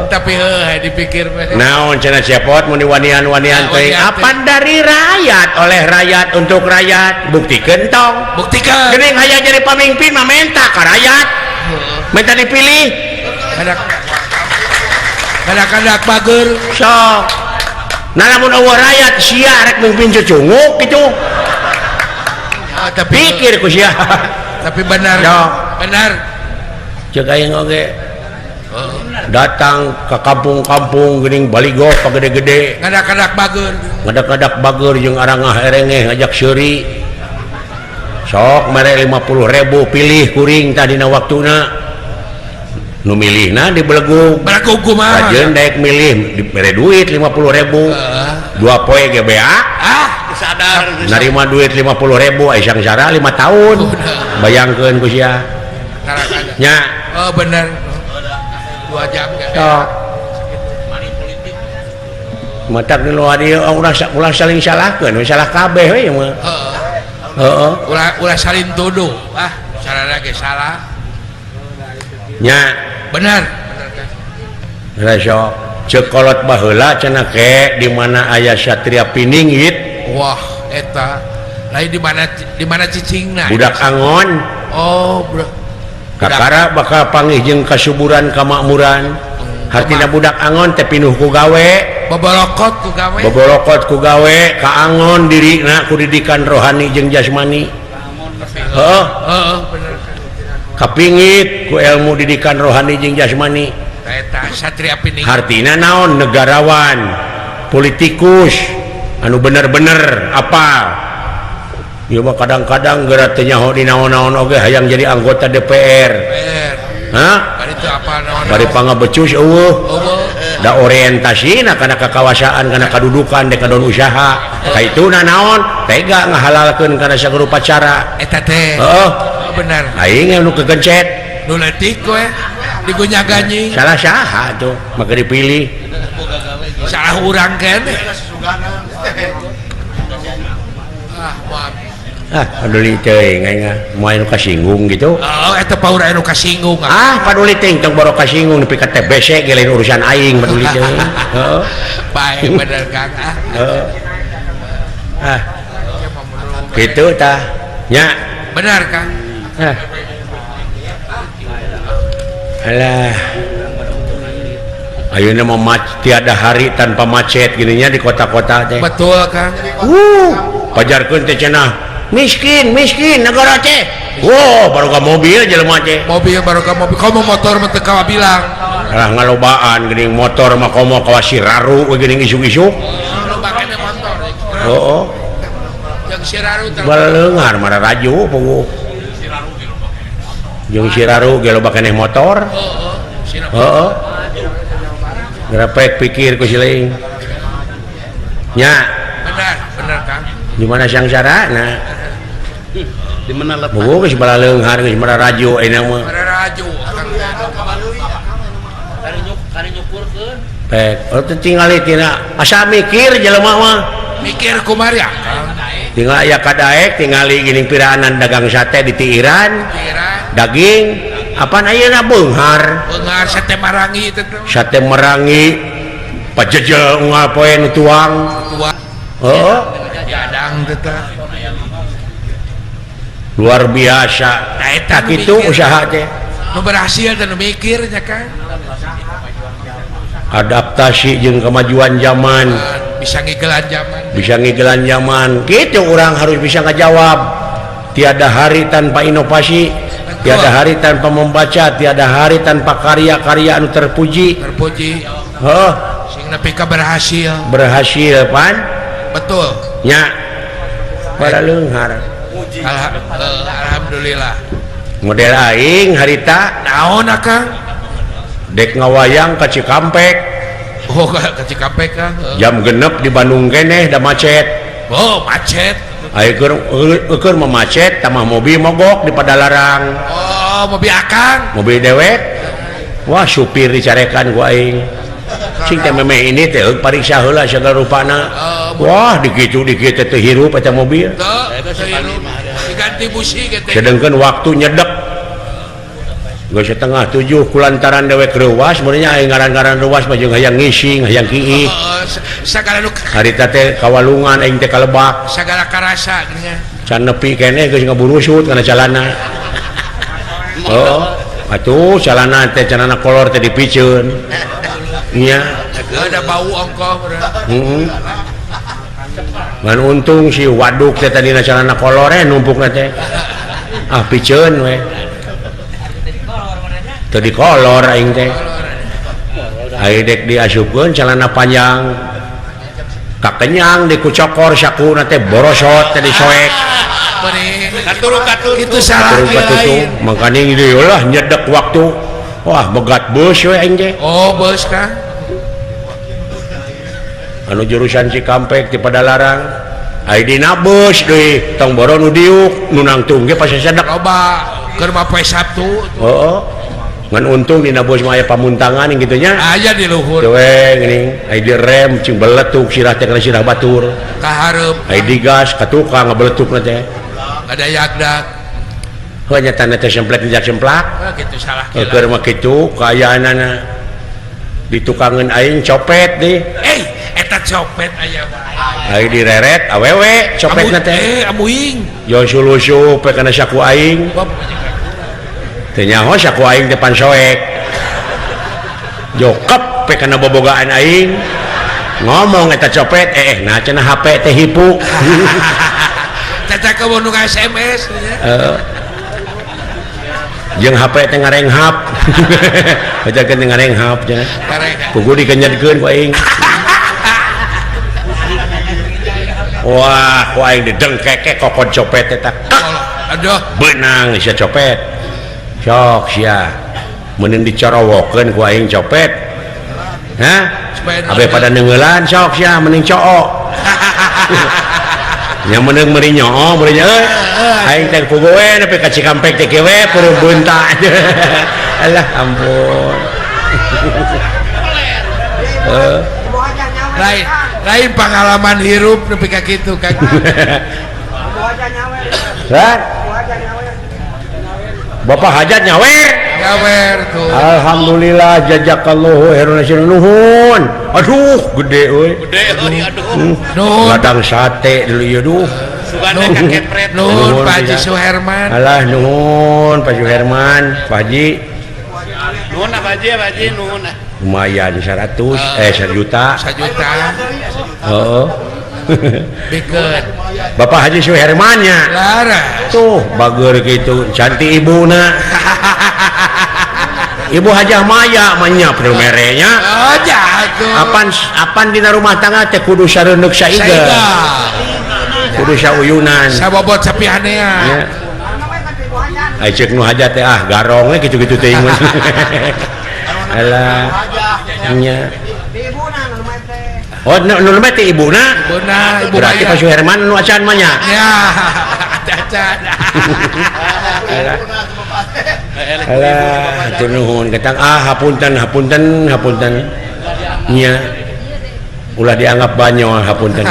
Tapi dipikir naon cenah cepot mun diwanian-wanian teh apa dari rakyat oleh rakyat untuk rakyat buktikeun tong buktikan. geuning hayang jadi pamimpin mah menta ka rakyat minta dipilih Kadak-kadak bager sok nah lamun eueuh rakyat sia rek mimpin cucunguk gitu tapi pikir ku sia benar. Sok. Benar. ceuk aing oge datang ke kampung-kampung geuning baligo pagede-gede Kadak-kadak bager. ngadak-ngadak bager jeung arangah erengeh ngajak seuri sok mere 50.000 pilih kuring tadi dina waktuna nu milihna di Belegug Belegug kumaha? Rajeun daek milih mere duit 50.000 dua poe GBA Sadar. narima duit 50.000 aya sangsara 5 tahun bayangkeun ku sia Kadak-kadak. nya Oh benar. 2 jam kan. sok matak di luar dia ulah saling salahkeun we salah kabeh we mah heeh Ulah salin tuduh. Sarana ge salah. nya Benar. Resok cek kolot baheula cenah ke di mana aya Satria Piningit Wah, eta lain di mana cicingna? budak angon Oh, bro. kakara bakal panggih jeung kasuburan kamakmuran hartina budak angon teh pinuh ku gawe Bobolokot ku gawe. bobolokot ku gawe ka angon dirina ku didikan rohani jeung jasmani heeh Bener. kapingit ku ilmu didikan rohani jeung jasmani Eta Satria Pining. hartina naon negarawan politikus anu bener-bener apa ieu mah kadang-kadang geura teu nyaho di naon-naon oge hayang jadi anggota DPR PR. hah Bari itu apa naon? bari pangabecus eueuh da orientasi karena kekawasaan karena kedudukan dek kadon usaha kayak itu naon tega ngahalalkeun karena saguru pacara eta teh bener aing nu kegencet nu leutik we digunya ganyi salah saha tuh maka dipilih salah urang keneh maaf paduli teuing aing moal nu kasinggung gitu eta paur anu kasinggung paduli teuing tong boro kasinggung nepi ka TBC ge lain urusan aing paduli teuing baik bener Kang gitu tah nya benar Kang alah ayeuna mah tiada hari tanpa macet gininya di kota-kota teh betul Kang pajarkeun teh cenah miskin negara teh baru ka mobil jelema teh mobil baru ka mobil komo motor mah teu kawa bilang alah ngalobaan geuning motor mah komo kawa Siraru we geuning isuk-isuk loba keneh motor jeung Siraru teh baleungar mah raju puguh jeung Siraru ge loba keneh motor heeh grepek pikir ku sileing nya benar Kang di mana sangsarana di mana lepas puguh geus baleungar geus mara raju ayeuna mah raju kari nyukurkeun pek teu tingali tina asa mikir jelema mah mikir kumaha Kang tinggal aya kadaek tingali geuning piraanan dagang sate di tiiran daging apaan ayeuna beunghar sate marangi itu sate merangi pajejel ngapoe nu tuang jadang teh luar biasa tak itu usaha teh nu berhasil dan nu mikirnya Kang adaptasi jeung kemajuan zaman bisa ngigelan zaman gitu orang harus bisa ngajawab tiada hari tanpa inovasi tiada hari tanpa membaca tiada hari tanpa karya-karya anu terpuji sing nepi ka berhasil pan betul nya baleunghar alhamdulillah model aing harita naon Kang dek ngawayang ka Cikampek ka Cikampek Kang jam genep di Bandung keneh da macet macet ayo keur memacet tamah mobil mogok di Padalarang mobil Akang mobil dewek wah supir dicarekan ku aing sing teh meme ini teh pariksa heula segala rupana wah dikitu teh hirup eta mobil diganti busi gitu sedangkan waktu nyedek geus setengah 7 kulantaran dewek reuwas sebenarnya aing ngaran-ngaran reuwas mah jeung hayang ngising hayang kiih sagala nu harita teh kawalungan aing teh kalebak sagala karasa geunya can nepi keneh geus ngaburusut kana calana atuh calana teh calana kolor teh dipiceun nya ada bau ongkoh ngan untung si waduk teh tadina calana kolor numpukna teh piceun we teu di kolor aing teh aing dek diasupkeun calana panjang kakenyang dikucokor sakuna teh borosot teh disoek katul itu salah lain makanya ini lah nyedek waktu wah begat bus we aing teh bus Kang anu jurusan Cikampek di Padalarang aya dina bus deui tong boro nu diuk nu nangtung ge pas sadek loba keur mah poe Sabtu ngan untung dina bus mah aya pamuntangan gitu nya aya di luhur teuing geuning aya di rem cing beletuk sirah teh kana sirah batur ka hareup aya di gas ka tukang ngabeletukna teh ada yagdak heuh nya tanda teh semplek dijak semplak kitu salah keur mah kitu kaayaanana di tukangan aing copet deh eta copet aya aing direret awewe copetna teh amuing yo sulusup kana saku aing teh nyaho saku aing depan soek jokep pe kana bobogaan aing ngomong eta copet nah cenah HP teh hipu caca ke nu SMS jeung HP teh ngarenghap bajakeun teh ngarenghap cenah kudu dikenyetkeun ku aing wah ku aing didengkeke kokon copet eta aduh beunang sia copet sok sia meuneun dicorowokeun ku aing copet Hah? Abe pada nenggelan sok sia mending cook. Nya meunang meuri nyoo, meuri nya euy. Aing teh pugowe nepi ka Cikampek teh kewe peureum beunta. Alah ampun. Lain pengalaman hirup nepi ka kitu Kang. Hah? Bapak hajat nyawer. Nyawer tuh. Alhamdulillah jazakallahu khairan nuhun. Aduh gede euy. Nuhun. Ladang sate dulu ya duh. Nuhun Pak Haji Suherman. Alah nuhun Pak Suherman, Pak Haji. Nuhun Pak Haji, nuhun. Lumayan 100 1 juta. 1 juta. Heeh. Bikeun. Bapak Haji Suherman nya. Lara. Tuh bageur kitu cantik ibuna. Ibu Hajah Maya manyap nu merenya. Oh jatuh. Apan dina rumah tangga teh kudu sareundeuk saiga. Kudu sauyunan. Sabobot sapihanea. Ya. Ai ceuk nu hajat teh garong we kitu-kitu teuing. Alah. Nya. Oh, nu mah teh ibuna. Ibuna, ibu Berarti Pak Suherman nu acan mah nya. Ya, acan. Alah, hatur nuhun katang hapunten nya. Ulah dianggap banyo hapunten.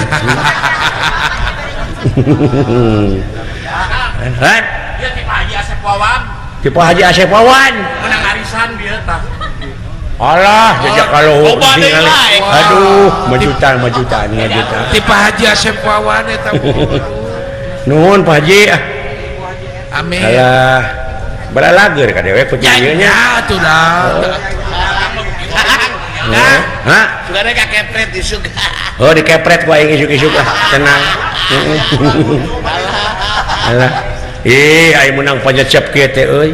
Hah? Dia tipe Haji Asep Wawan. Tipe Haji Asep Wawan. Menang arisan dia tah. Alah, jajak kalau badai lain. aduh, majutaan ngajuta. Tipe Haji Asep Wawan eta. Nuhun Pak Haji. Amin. Alah, baralager ka dewe ku ieu nya. Ya, atuh dah. Hah? Sudah ada kepret di suga. Oh, dikepret ku aing isuk-isuk tenang. Alah. Aing menang panyecep kieu teh euy.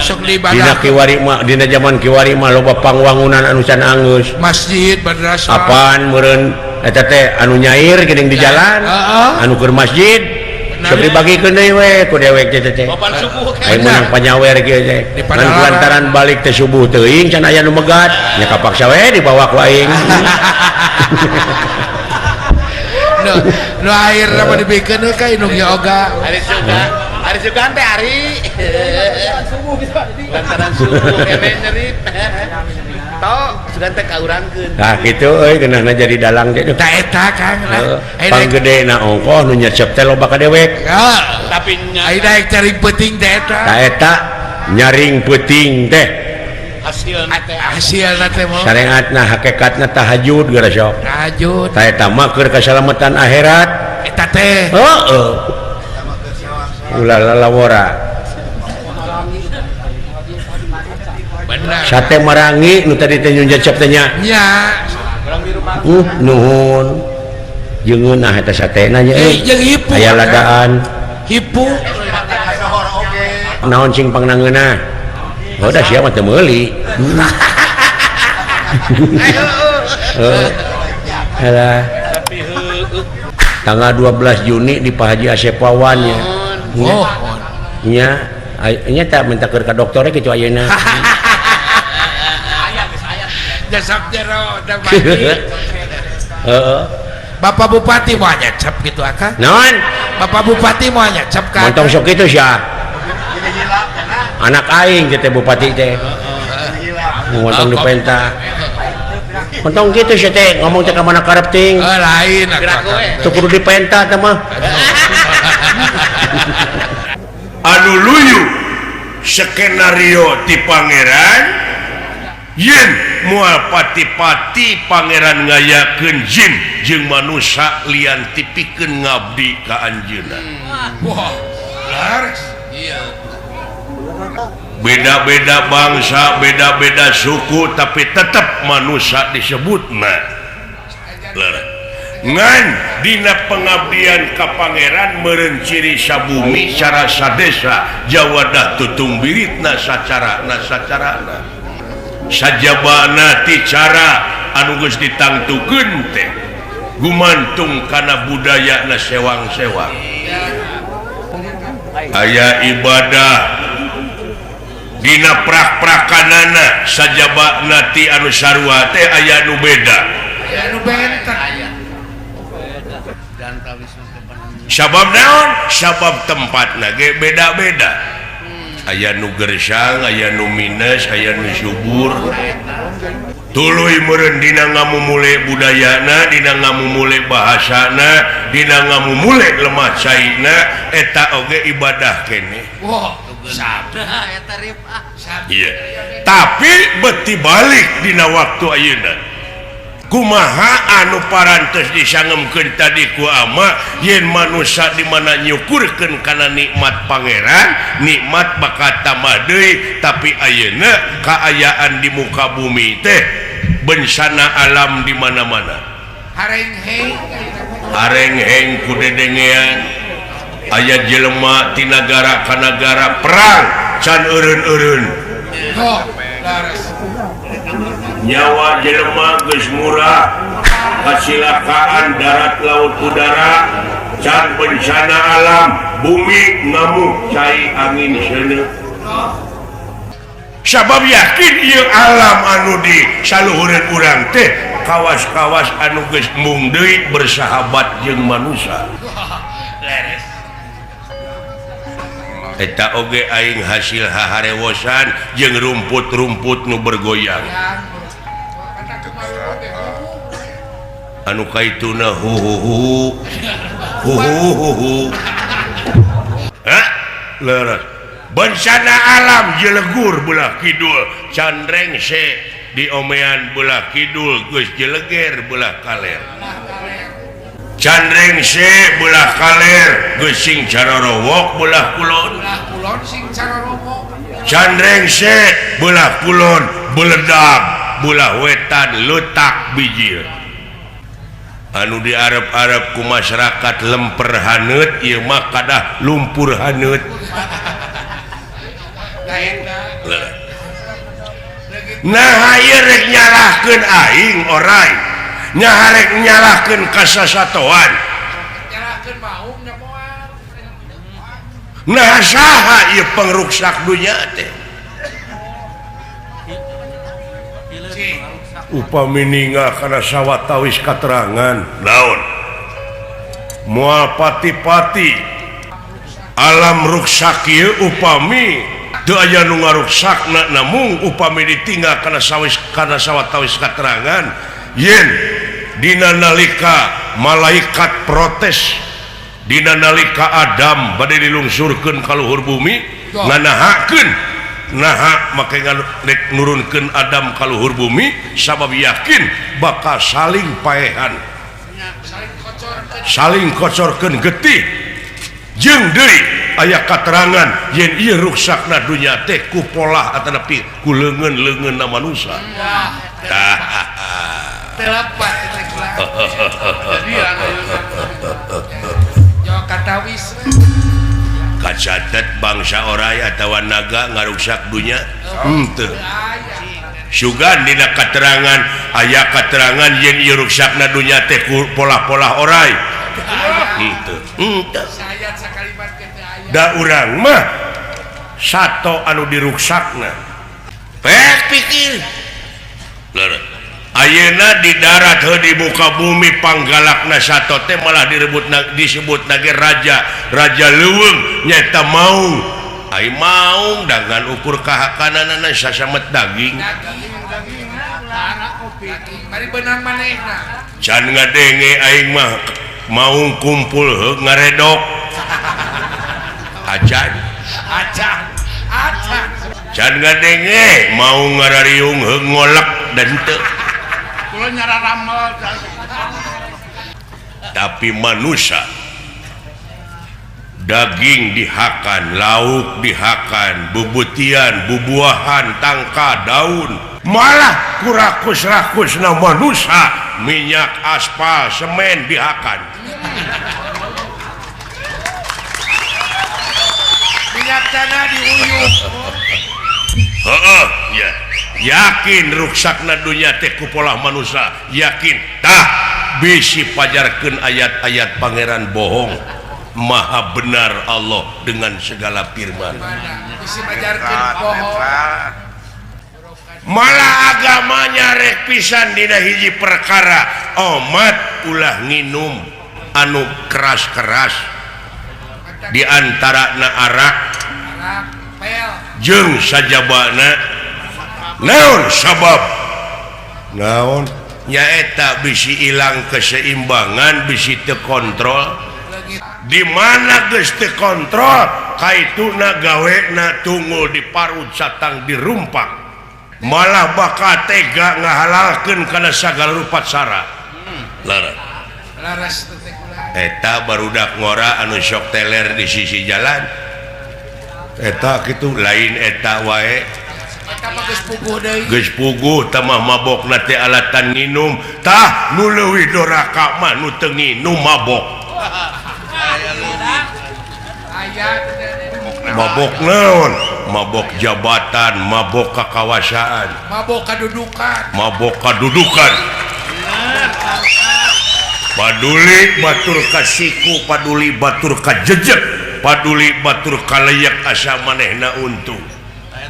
Sok Dina dibadah. kiwari mah dina zaman kiwari mah loba pangwangunan anu can anggeus. Masjid, madrasah. Apaan meureun eta teh anu nyair geuning di jalan. Anu keur masjid. Sok dibagikeun deui we ku dewek teh teh. Bapak subuh Aing menang panyawer kieu teh. Ngan lantaran balik teh subuh teuing can aya nu megat. Nya kapaksa we dibawa ku aing. Nu air apa dibikeun ka indung yoga. Hari juga teh hari. Lantaran subuh kene nyeri. Tok sudah teh kaurangkeun. Nah kitu euy geunahna jadi dalang teh. Ta eta Kang. Panggedena ongkoh nu nyecep teh loba ka dewek. Tapi Ai daek cari peuting teh eta. Ta eta nyaring peuting teh. Hasilna teh mah Syariatna hakikatna tahajud geura sok. tahajud. Ta eta mah keur kasalamatan akhirat. Eta teh. Heeh. Ulah lalawora. Bener. Sate marangi nu tadi teh nyun nyecep teh nya. Nya. Nuhun. Jeungeunah eta satena nya euy. Jeung hipu. Aya ladaan. Hipu. Naon cing pangnangeunna? Oh, dah sia mah teu meuli. Alah. Tanggal 12 Juni di Pak Haji Asep Wawan nya. Oh. Nya, nya tak minta keur ka dokter kitu ayeuna. Jasab jero da mati. Heeh. Bapak Bupati mau nyecap gitu akang. Naon? Bapak Bupati mau nyecap ka. Montong sok kitu sia. Anak aing teh bupati teh. Montong di penta. Montong kitu sia teh ngomong teh ka mana karep ting. Lain akang. Teu kudu di penta teh mah. Anu luyu skenario ti pangeran yen moal pati-pati pangeran ngayakeun jin jeung manusia lian tipikeun ngabdi ka anjeunna. Wah, laras. Iya. Beda-beda bangsa, beda-beda suku, tapi tetap manusia disebutna. Ngan dina pengabdian ka pangeran meureun ciri sabumi cara sadesa jawadah tutung biritna sacarana sajabana ti cara anu geus ditangtukeun teh gumantung kana budayana sewang-sewang. Aya ibadah dina prak-prakanana sajabana ti anu sarua teh aya nu beda anu benteng sabab naon sabab tempatna ge beda-beda aya nu gersang aya nu minus aya nu subur tuluy meureun dina ngamumule budayana dina ngamumule bahasana dina ngamumule lemah caina eta oge ibadah keneh wah iya tapi beti balik dina waktu ayeuna kumaha anu parantos disangemkeun tadi ku ama yen manusia di mana nyukurkeun kana nikmat pangeran nikmat bakat tambah deui tapi ayeuna kaayaan di muka bumi teh bencana alam di mana-mana hareng-heng ku dedengean aya jelema ti nagara ka nagara perang can eureun-eureun nyawa jelema geus murah kasilakaan darat laut udara can bencana alam bumi ngamuk cai angin seuneu sabab yakin ieu alam anu di saluhureun urang teh kawas-kawas anu geus mung deui bersahabat jeung manusia eta oge aing hasil haharewosan jeung rumput-rumput nu bergoyang anu kaituna hu hah leres bencana alam jelegur belah kidul candreng se diomean belah kidul geus jeleger belah kaler candreng se belah kaler geus sing carorowok belah kulon candreng se belah kulon beledag belah wetan letak bijil anu di Arab-Arab ku masyarakat lemper haneut ieu mah kadah lumpur haneut nah ieu rek nyalahkeun aing oray nya rek nyalahkeun ka sasatoan nah saha ieu pengruksak dunya teh upami ningal kana sawatawis katerangan naon moal pati-pati alam ruksak ieu upami teu aya nu ngaruksakna namung upami ditinggal kana sawatawis katerangan yen dina nalika malaikat protes dina nalika Adam bade dilungsurkeun ka luhur bumi nganahakeun nah make ngarek nurunkeun Adam ka luhur bumi sabab yakin bakal saling paehan saling kocorkeun getih jeung deui aya katerangan yen ieu ruksakna dunya teh ku polah atanepi ku leungeun-leungeunna manusia telapat yo katawis kacatet bangsa oray atawa naga ngaruksak dunya henteu sugan dina katerangan aya katerangan yen ieu ruksakna dunya teh ku polah-polah oray henteu sayat sakalimat teh aya da urang mah sato anu diruksakna pek pikir ayeuna di darat heuh di muka bumi panggalakna sato teh malah disebut nage raja leuweung nyaeta maung ai maung dengan ukur kahakanana sasamet daging bari beunang manehna can ngadenge aing mah maung kumpul heuh ngaredok acan can ngadenge maung ngarariung heuh ngolek dan teu tapi manusia daging dihakan lauk dihakan bubutian bubuahan tangka daun malah kurakus-rakusna manusia minyak aspal semen dihakan minyak tanah diuyup heeh ya yakin ruksakna dunya teh ku polah manusia yakin tah bisi pajarkeun ayat-ayat pangeran bohong maha benar Allah dengan segala firman Bisi majarkeun pohon. malah agamanya rek pisan dina hiji perkara omat ulah nginum anu keras-keras di antara na arak Arak, pel. jeung sajabana naon sabab naon nyaeta bisi ilang keseimbangan bisi teu kontrol di mana geus teu kontrol kaituna gawena tunggul di parut satang dirumpak malah bakal tega ngahalalkeun kana sagala rupa cara laras Laras teh kula. eta barudak ngora anu sok teler di sisi jalan eta kitu lain eta wae Eta mah geus puguh deui. geus puguh tamah mabokna teh alatan nginum tah nu leuwih doraka mah nu teu nginum mabok Aya mabok naon mabok jabatan mabok kekawasaan mabok kadudukan. mabok kadudukan paduli batur ka siku paduli batur ka jejeg paduli batur ka leyak asa manehna untung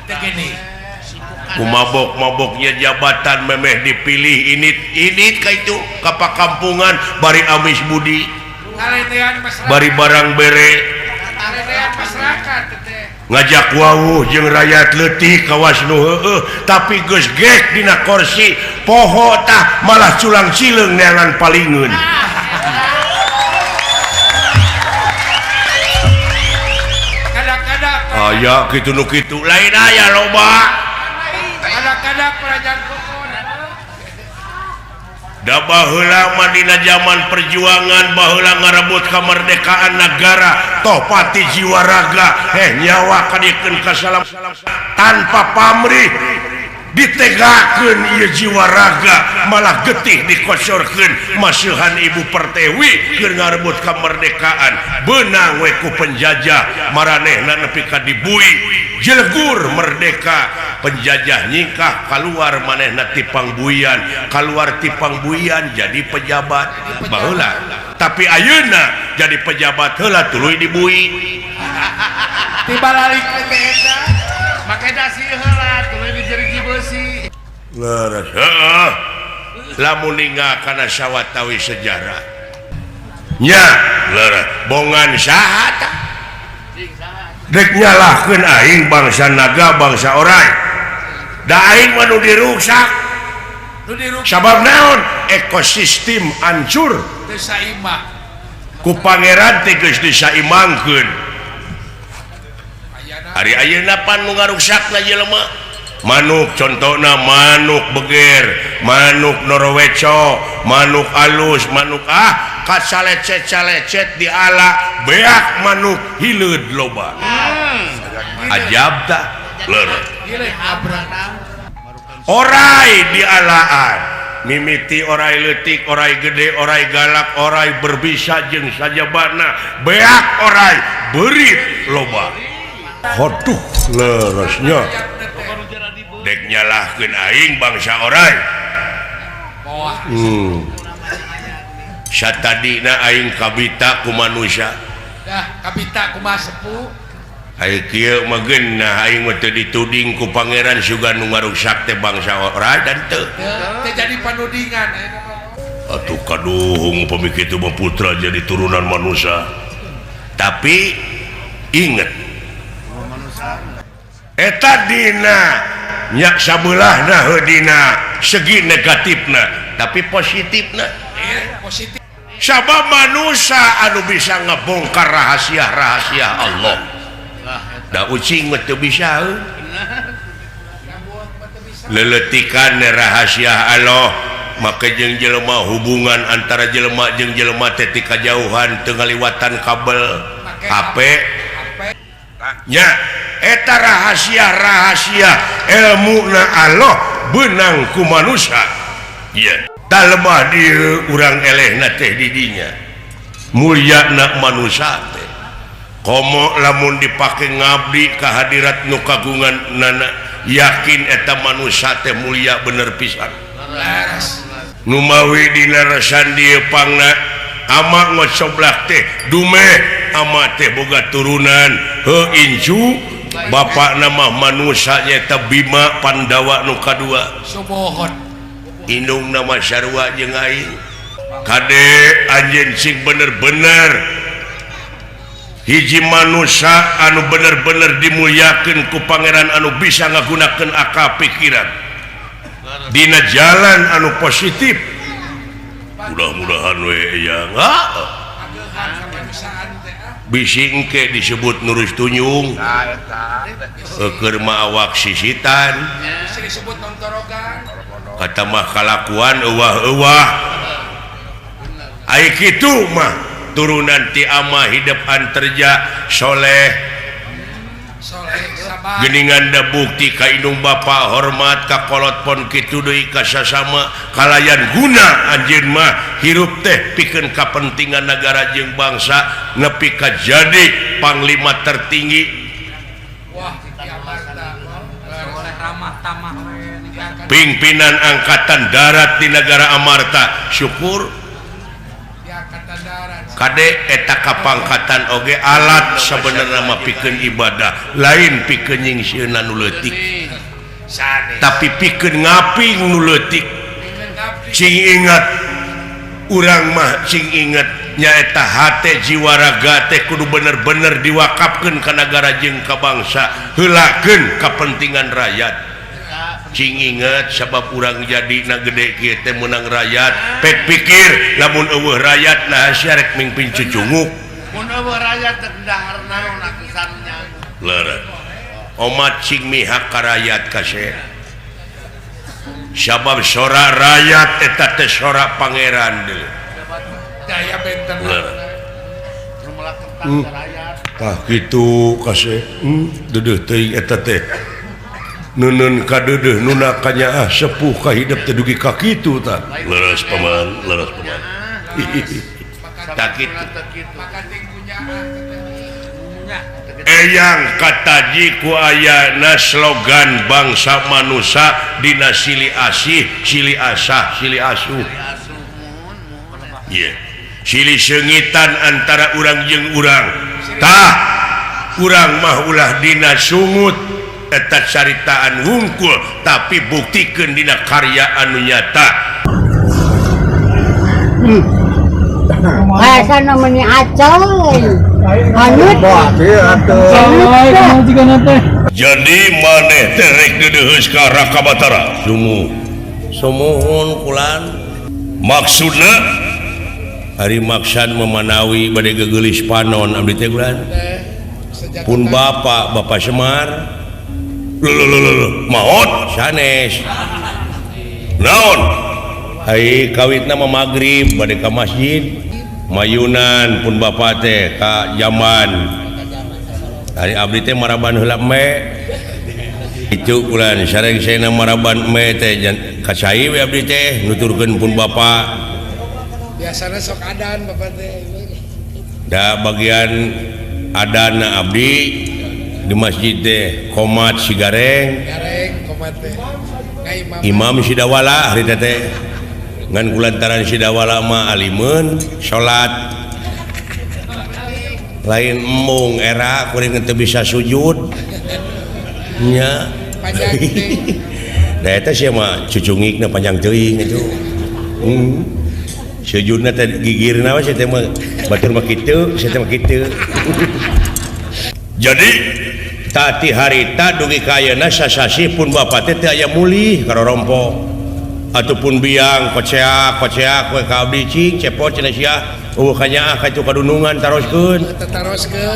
Teh gini. mabok-maboknya jabatan memeh dipilih init ka itu ka pakampungan bari amis budi Ngaledean masyarakat. bari barang bere Ngaledean masyarakat teh. ngajak wawuh jeung rakyat leutik kawas nu heueuh tapi geus gek dina kursi poho tah malah culang cileung neangan palingeun Kadang-kadang aya kitu nu kitu lain aya loba kadang-kadang pelajar kokon. da baheula mah dina zaman perjuangan baheula ngarebut kamardekaan negara toh pati jiwa raga nyawa kadikeun ka salam tanpa pamrih ditegakeun ieu jiwa raga malah getih dikosorkeun masuhan ibu pertiwi keur ngarebut kamardekaan beunang we ku penjajah maranehna nepi ka dibui jelegur merdeka penjajah nyingkah keluar manehna ti pangbuian keluar ti pangbuian jadi pejabat baheula tapi ayeuna jadi pejabat heula tuluy dibui Tibalik teh eta. Make dasi heula tuluy dijerigi beusi. leres heeh lamun ninggalkeun sawatawi sejarah nya leres bongan saha tah dek nyalahkeun aing bangsa naga bangsa orai da aing mah nu dirusak Nu dirusak sabab naon ekosistem hancur teu saimbang. ku pangeran teh geus disaimangkeun Ayana hari ayeuna pan nu ngarusakna jelema manuk contohna manuk beger manuk norweco manuk alus manuk kacalecet-calecet diala beak manuk hileud loba ajab tah leureuh ieu abrang. orai dialaan mimiti orai leutik orai gede orai galak orai berbisa jeung sajabana beak orai beurit loba hoduh leresnya dek nyalahkeun aing bangsa orai Moah. satadina aing kabita ku manusia Dah kabita kumaha sepuh. aing kieu mah geunah aing mah teu dituding ku pangeran suga nu ngarusak teh bangsa orai dan teu Teu jadi panudingan. atuh kaduhung upami kitu mah putra jadi turunan manusia tapi inget eta dina nyak sabeulah dina segi negatifna tapi positifna Positif. sabab manusia anu bisa ngebongkar rahasia-rahasia Allah da ucing mah teu bisa leletikan rahasia Allah maka jeung jelema hubungan antara jelema jeung jelema teh ti kajauhan teu ngaliwatan kabel HP nya eta rahasia-rahasia ilmuna Allah beunang ku manusia ieu tah lemah dieu urang elehna teh di dinya mulyana manusia teh komo lamun dipake ngabdi ka hadirat nu kagungan nana yakin eta manusia teh mulia bener pisan nu mawi dina resan dieu pangna ama ngocoblak teh dumeh ama teh boga turunan heuh incu Bapak nama manusianya Bima Pandawa nuka 2 Indung nama Syarwa jeung aing kade anjeun sing bener-bener hiji manusia anu bener-bener dimulyakeun ku pangeran anu bisa ngagunakeun akal pikiran dina jalan anu positif. Mudah-mudahan we ya bisi engke disebut nurus tunyung keur mah awak sisitan kata mah kalakuan euwah-euwah ai kitu mah turunan ti ama hidup anterja soleh geningan da bukti ka indung bapa hormat ka kolot pon kitu deui ka sasama kalayan guna anjeun mah hirup teh pikeun kapentingan negara jeung bangsa nepi ka jadi panglima tertinggi pimpinan angkatan darat di negara Amarta. Syukur kade eta kapangkatan oge alat sebenarnya mah pikeun ibadah lain pikeun nyingseun nu leutik tapi pikeun ngaping nu leutik. Cing ingat urang mah cing ingat nyaeta hate jiwa raga teh kudu bener-bener diwakafkeun ka negara jeung ka bangsa heulakeun kapentingan rakyat. Cing inget sabab urang jadi na gede kieu teh menang rakyat pek pikir lamun eueuh rakyat nah syarek mingpin cucunguk mun eueuh rakyat teh dahar naon atusannya leureut omat cing mihak ka rakyat kase sabab sora rakyat eta teh sora pangeran deui daya benten tah kitu kase deudeuh teuing eta teh Nunun kadeudeung nuna kanya sepuh ka hidup teh dugi ka kitu tah. Leres paman. Tak kitu. Eyang kataji ku ayana slogan bangsa manusia dina silih asih, silih asah, silih asuh. Ieu. Silih seungitan antara urang jeung urang. Tah urang mah ulah dina sungut eta caritaan wungkul tapi buktikeun dina karya anu nyata. Bahasa namanya acoy. Anut. Jadi maneh teh rek deudeus ka Raka Batara. Sumuhun kulan Maksudna hari maksan memanawi bade gegelis panon abdi teh kulan. Pun Bapak Semar maot sanes naon hai kawitna mah magrib bade ka masjid mayunan pun bapa teh ka jaman hari abdi teh maraban heula me itu ulan sareng saena maraban me teh ka sai we abdi teh nuturkeun pun bapa biasana sok adan bapa teh da bagian adana abdi di masjid teh komat sigareng komat teh imam sidawala hari teh ngan kulantaran sidawala mah alimeun salat lain embung era kuring teu bisa sujud nya panjang teh da eta sia mah cucungikna panjang teuing itu sujudna teh gigirna we sia teh mah batur mah kitu sia teh mah kitu jadi tati harita dugi kayana sasasi pun bapak teh aya mulih karorompo ataupun biang koceak we ka abdi cing cepot cenah sia kanya ka itu kadunungan taroskeun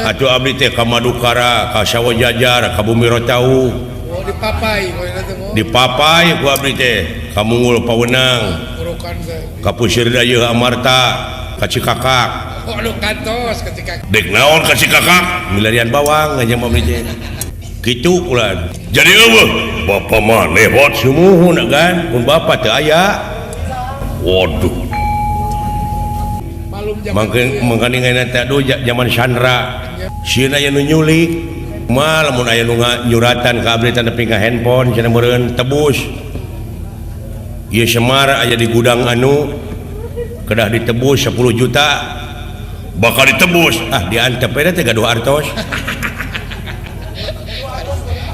atuh abdi teh ka Madukara ka Sawah Jajar ka Bumi Rotau dipapai ku abdi teh ka Mungul Pawenang ka Pusir Dayeuh Amarta ka Cikakak dek naon ka Cikakak milarian bawang ngajang abdi teh kitu ulan jadi eueuh bapa maneh hot sumuhun kan pun bapa teu aya waduh mangkani ngaina teh atuh zaman Sandra sieun aya nu nyulik mah lamun aya nu nyuratan ka abdi teh nepi ka handphone cenah meureun tebus ieu Semar aya di gudang anu kedah ditebus 10 juta bakal ditebus diantep teh gaduh artos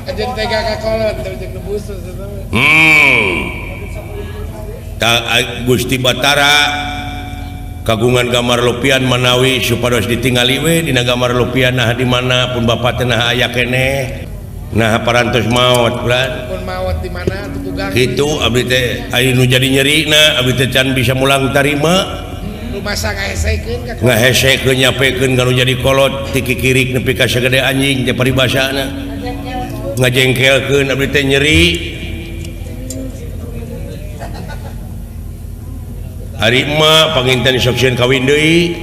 Ajen tega ka kolot jeung nebus. Gusti Batara kagungan gambar lupian manawi supados ditinggali we dina gambar lupian nah di mana pun bapak teh nah aya keneh nah parantos maot bulan Pun maot di mana tutugang. kitu abdi teh aya nu jadi nyerina abdi teh can bisa mulang tarima Rumah sang ngahesekeun ka. ngahesekeun nyapekeun kana jadi kolot ti kikirik nepi ka sagede anjing teh paribasana ngajengkelkeun abdi teh nyeri hari mah panginten soksieun kawin deui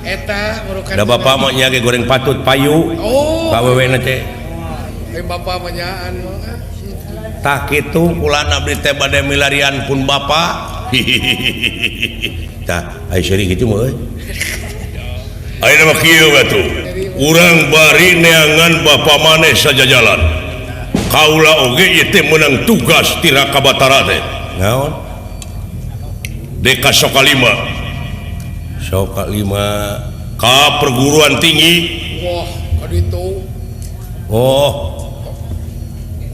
Eta murukan. da bapak mah nya ge goreng patut payu Oh. ka wewena teh Bapak menyaan mah. tah kitu kulana abdi teh bade milarian pun bapak tah aya seri kitu mah euy ayeuna mah kieu batu urang bari neangan bapak maneh sajajalan kaula oge ieu teh meunang tugas ti Raka Batara teh naon Deka Sokalima ka perguruan tinggi Wah, kaditu. oh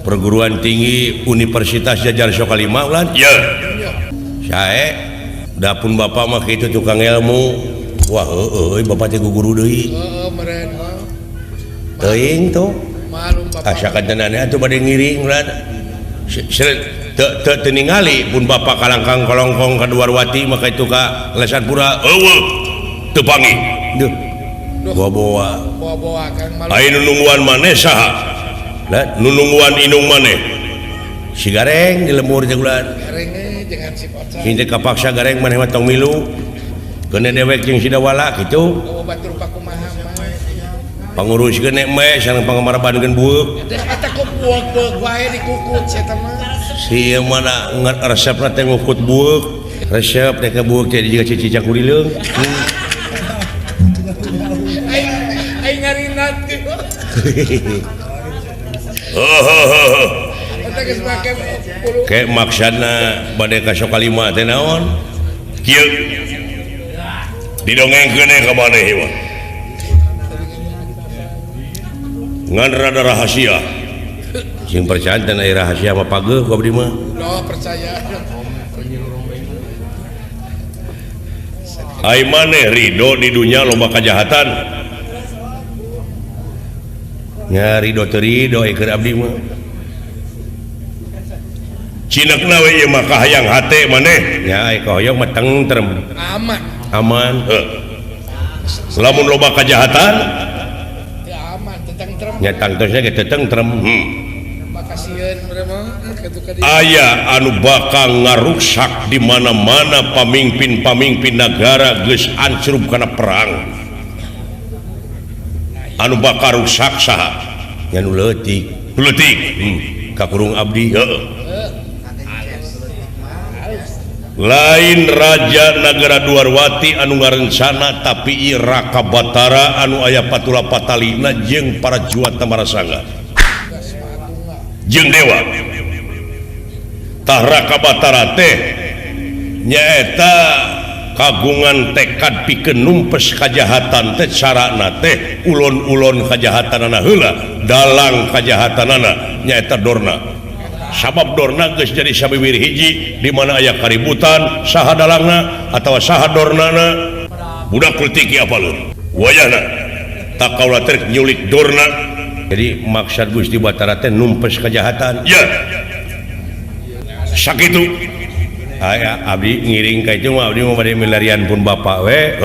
perguruan tinggi Universitas Jajar Sokalima ulan ya sae dapun bapak mah kitu tukang ilmu wah euy bapak teh guguru deui Meren mah. teuing tuh Malum bapak. asakan tenan atuh bade ngiring ulan teu ningali pun bapak kalangkang kolongkong ka Duarwati maka itu ka Lesan Pura eueuh teu panggih duh bawa Bawa-bawa Kang Malum. aya nunungguan maneh saha lah nunungguan inung maneh si gareng di lemur teh ulan Gareng jangan si pocong. henteu kapaksa gareng maneh mah tong milu keuna dewek jeung si dawala kitu Oh batur pakumaha mah. pangurus genek meh sareng pangamarabankeun bueuk Eta ku buek-buek wae dikukut sia mah. si mana resepna teh ngukut bueuk resep teh ka bueuk teh jiga cicicak kulileung Aing ngarinat gitu. Eta geus make puluh. kayak maksudna bade ka Sokalima teh naon kieu didongengkeun ka maneh ieu mah ngan rada rahasia sing percaya teh aya rahasia mah pageuh ku abdi mah Doh percaya. ai maneh ridho di dunia loba kajahatan nya ridho teu ridho keur abdi mah cinekna we ieu mah kahayang hate maneh nya ai kahoyong mah tentrem Aman. aman lamun loba kajahatan Ya aman tentang terem. nya tangtosna ge teu tentrem Makasieun mereka kitu ka dieu. aya anu bakal ngaruksak di mana-mana pamimpin-pamimpin negara geus ancrup kana perang anu bakal rusak saha nya nu leutik kakurung abdi lain raja negara Duarwati anu ngarencana tapi ieu Raka Batara anu aya patula patalina jeung para juata marasanga jeung dewa tah Raka Batara teh nyaeta kagungan tekad pikeun numpes kajahatan teh carana teh ulon-ulon kajahatanana heula dalang kajahatanana nyaeta dorna sabab dorna geus jadi sabibir hiji di mana aya kaributan saha dalangna atawa saha dornana budak kultiki apalun wayahna tak kaula teh nyulik dorna jadi maksud Gusti Batara teh numpes kajahatan ya sakitu aya abdi ngiring ka itu mah abdi mah bade milarian pun bapak we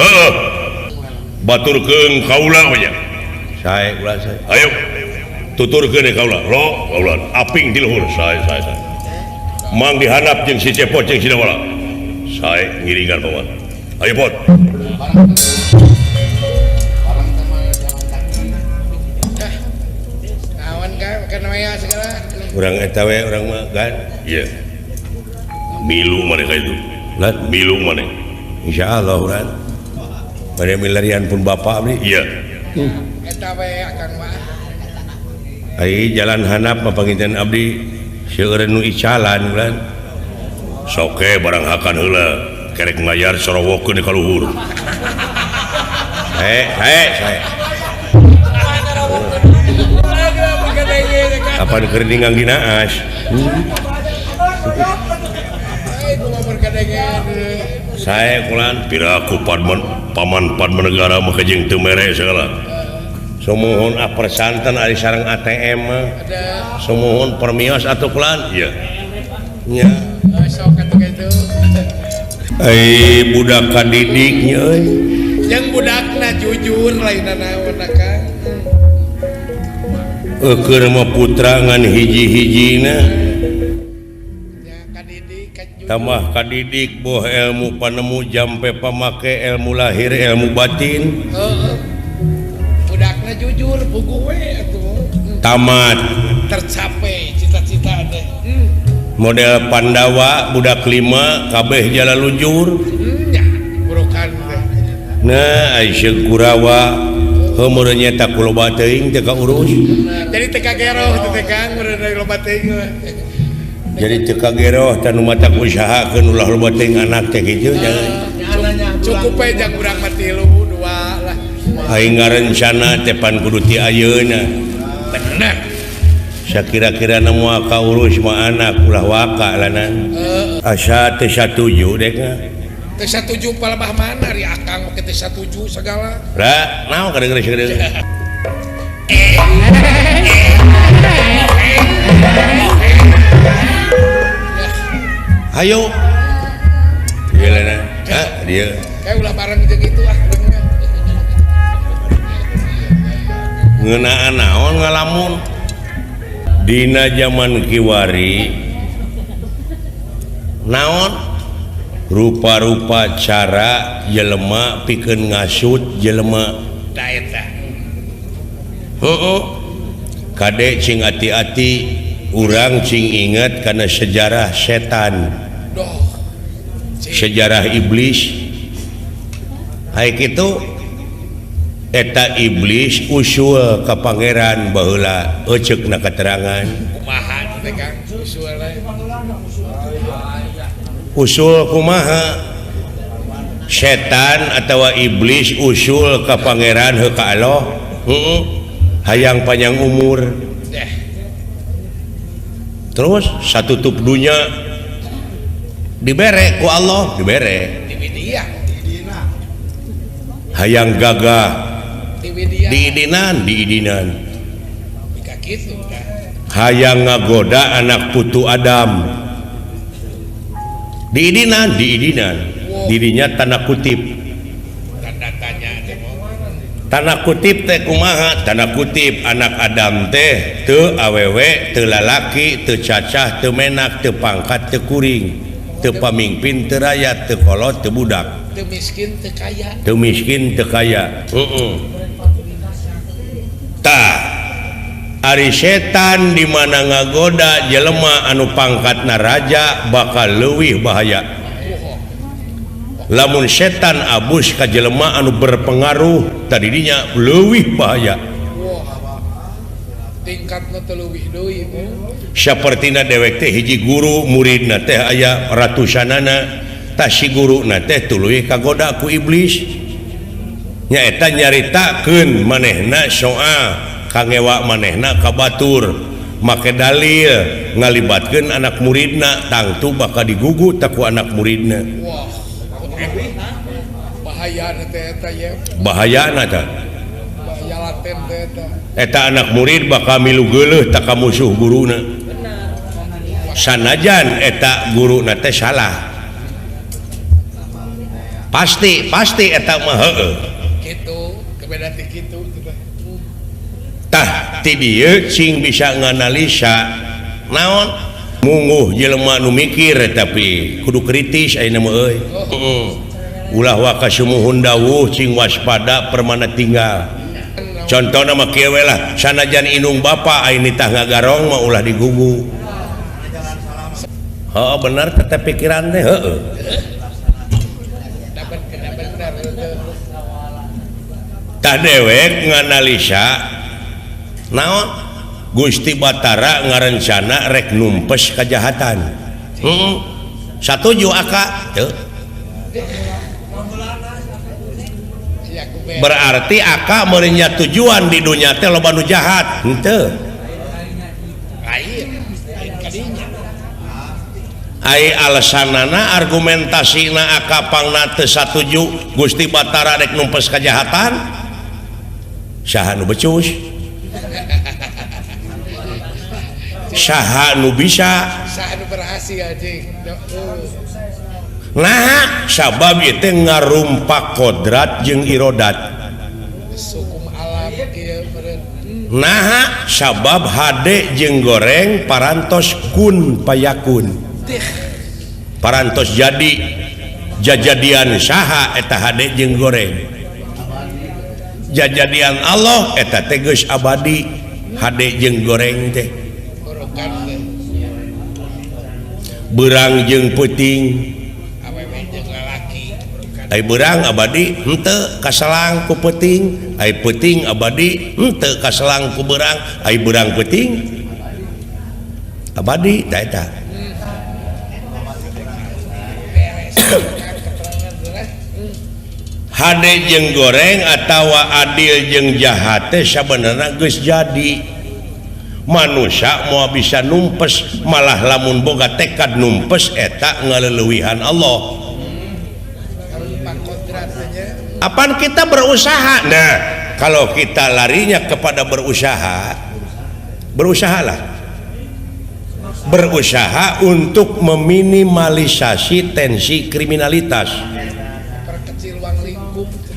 baturkeun kaula we nya sae ulah sae ayo tuturkeun kaula lo kaula aping di luhur sae mang dihanap jeung si cepot jeung si dawala sae ngiringan pawan ayo pot Awan ka kana maya segala. urang eta we urang mah kan iya milu maneh ka itu lah milu maneh insyaallah urang bade milarian pun bapak abdi iya Eta we akan mah. ai jalan hanap mah panginten abdi seueureun nu icalan urang soke barang hakan heula kerek ngayar sorowokeun ka luhur sae Agak pakai apa keringan ginaas saya kulan piraku paman negara mah kejeng teu mere segala sumuhun apersanten ari sareng ATM sumuhun permios atuh kulan iya nya sok atuh kitu budak kadidiknya yang budakna jujur lain naon Kang keur mah putra ngan hiji-hijina ya kadidik kajujur tambah kadidik boh ilmu panemu jampe pamake ilmu lahir ilmu batin budakna jujur puguh we atuh tamat tercapai cita-cita teh model Pandawa budak 5 kabeh jala lujur ya burokan teh nah Aisyah Kurawa heumeureuh nyata kuloba teuing teu kaurus jadi teu kageroh teh Kang meureun loba teuing jadi teu kageroh tanu matak usahakeun ulah loba teuing anak teh kitu cukup we jang urang mah 3 2 lah aing ngarencana teh pan kudu ti ayeuna bener sakira-kira moal kaurus mah anak ulah waka lanan asa teu satuju dek teu satuju palebah mana ari akang oke teu satuju segala ra naon kadang-kadang ayo ieu lanan dia kayak ulah bareng jeung itu ngeunaan naon ngalamun dina zaman kiwari naon rupa-rupa cara jelema pikeun ngasut jelema da eta kade cing ati-ati urang cing inget karena sejarah setan doh sejarah iblis hai kitu eta iblis usul ka pangeran baheula eceukna keterangan kumaha teh Kang usul usul kumaha setan atau iblis usul ka pangeran heuh ka Allah hayang panjang umur terus satutup dunya dibere ku Allah dibere di media hayang gagah di media diidinan jika gitu kan hayang ngagoda anak putu Adam diidinan dirinya tanda kutip tanda tanya teh tanda kutip teh kumaha tanda kutip anak Adam teh teu awewe teu lalaki teu cacah teu menak teu pangkat teu kuring teu pamingpin teu rakyat teu kolot teu budak teu miskin teu kaya teu miskin teu kaya ari setan di mana ngagoda jelema anu pangkatna raja bakal leuwih bahaya lamun setan abus ka jelema anu berpengaruh tadinya leuwih bahaya tingkatna teu leuwih deui sapertina dewek teh hiji guru muridna teh aya ratusanana tah si guruna teh tuluy kagoda ku iblis nyaeta nyaritakeun manehna soal kangewa manehna ka batur make dalil ngalibatkeun anak muridna tangtu bakal digugu tak ku anak muridna wah bahayana teh eta ya bahayana tah bahaya laten teh eta eta anak murid bakal milu geuleuh tak ka musuh guruna sanajan eta guruna teh salah pasti eta mah heueuh gitu kebeda ti kitu tah ti dieu cing bisa nganalisa naon munguh jelema nu mikir tapi kudu kritis ayeuna mah euy ulah waka sumuhun dawuh cing waspada permana tinggal contohna mah kieu we lah sanajan indung bapa ayeuna tah ngagarong mah ulah digugu heuh bener teh pikiran teh heueuh tah dewek nganalisa naon Gusti Batara ngarencana rek numpes kejahatan satuju aka teu berarti aka meureun tujuan di dunya teh loba nu jahat henteu alasanana argumentasina akapangna teu satuju Gusti Batara rek numpes kajahatan saha nu becus saha nu bisa Saha nu berhasil anjing. nah sabab ieu teh ngarumpak kodrat jeung irodat Sukum alam kieu meureun. nah sabab hade jeung goreng parantos kun payakun parantos jadi jajadian saha eta hade jeung goreng jajadian Allah eta teh geus abadi hade jeung goreng teh Gorokan teh. beurang jeung peuting Awewe jeung lalaki. ai beurang abadi henteu kaselang ku peuting ai peuting abadi henteu kaselang ku beurang ai beurang peuting abadi tah eta hade jeung goreng atawa adil jeung jahat teh sabenerna geus jadi manusia mau bisa numpes malah lamun boga tekad numpes eta ngaleuweuhan Allah apan kita berusaha nah kalau kita larinya kepada berusahalah berusaha untuk meminimalisasi tensi kriminalitas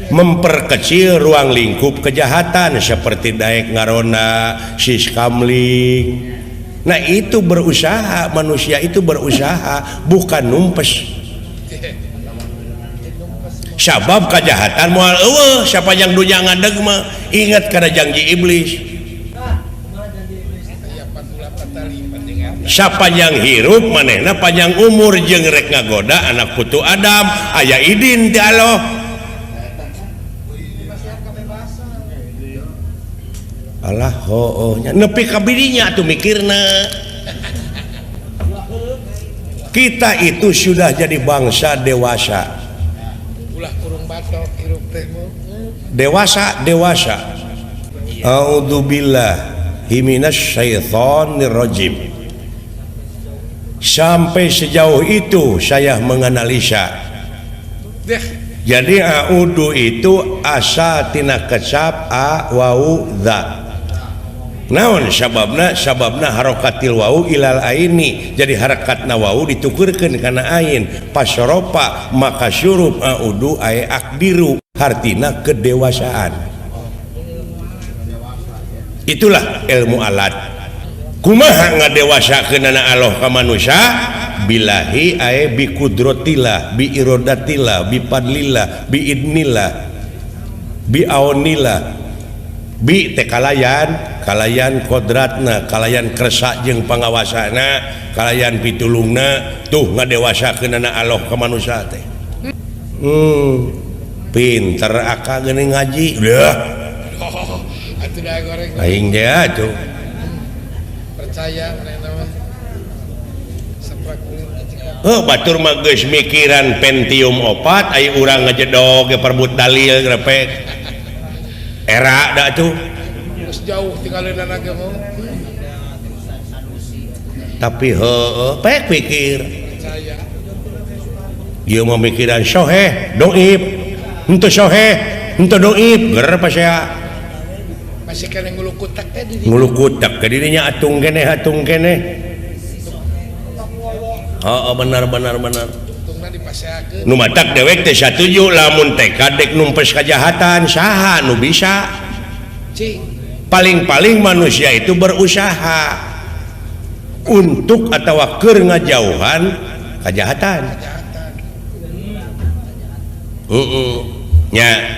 memperkecil ruang lingkup kejahatan seperti daek ngarona siskamling nah itu berusaha manusia itu berusaha bukan numpes sabab kejahatan moal eueuh siapa yang dunya ngadeg mah ingat kana janji iblis siapa yang hirup manehna panjang umur jeung rek ngagoda anak putu Adam aya idin ti Allah alah nya nepi ka bidinya atuh mikirna kita itu sudah jadi bangsa dewasa ulah kurung batok hirup teh dewasa a'udzubillahi minasyaitonir rajim sampai sejauh itu saya menganalisa jadi a'udzu itu asa tina kecap a wau dza naon sababna harakatil wau ilal aini jadi harakatna wau ditukeurkeun kana ain pasyoropa maka syurub a'udzu ay akdiru artina kedewasaan itulah ilmu alat kumaha ngadewasakeun Allah ka manusia bilahi ay bi qudratillah bi iradatillah bi fadlillah bi idnillah bi aunillah bi teh kalayan kodratna kalayan kersa jeung pangawasana kalayan pitulungna tuh ngadewasakeun Allah ka manusia teh pinter aka geuning ngaji udah atuh da goreng aing teh atuh percaya manehna mah saprak batur mah geus mikiran Pentium 4 aya urang ngajedog ge perbut dalil grepek era da tuh geus jauh tinggalina ge mah tapi heueuh pek pikir percaya ieu mah mikiran soheh doib henteu soheh henteu doib ger pasea masih kena ngulukutak teh di ngulukutak ke dirinya atung keneh benar tungna dipaseakeun nu matak dewek teh satuju lamun tekad dek numpes kajahatan saha nu bisa cing paling-paling manusia itu berusaha untuk atawa keur ngajauhan kajahatan nya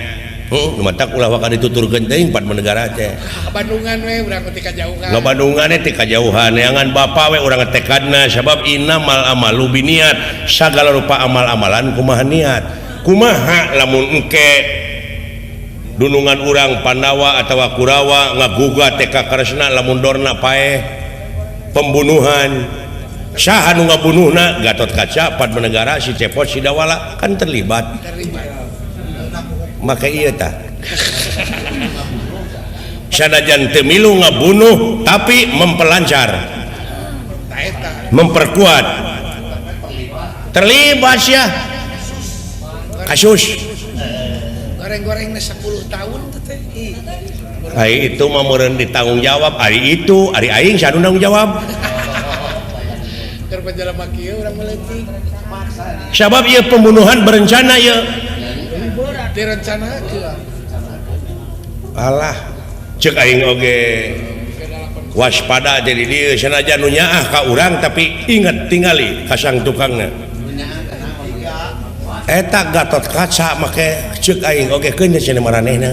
matak ulah wakar dituturkeun teh 4 negara teh Bandungan we urang teh kajauhan ngabandungan teh kajauhan neangan bapa we urang tekadna sabab innamal amalu biniat sagala rupa amal-amalan kumaha niat kumaha lamun engke dunungan urang Pandawa atawa Kurawa ngagugat teh ka karesna lamun dorna paeh pembunuhan saha nu ngabunuhna Gatot Kaca 4 negara si Cepot si Dawala kan terlibat maka iya tah sanajan teu milu ngabunuh tapi memperlancar memperkuat terlibat ya kasus goreng-goreng 10 tahun teh. hari itu mah meureun ditanggung jawab hari itu hari aing sanu tanggung jawab Keur penjelema kieu urang meleutik. sabab ieu pembunuhan berencana ieu Direncanakeun. alah cek aing oge waspada jadi dia sanajan nu nyaah ka urang tapi ingat tingali kasang tukangna eta Gatot Kaca make cek aing oge keun cenah maranehna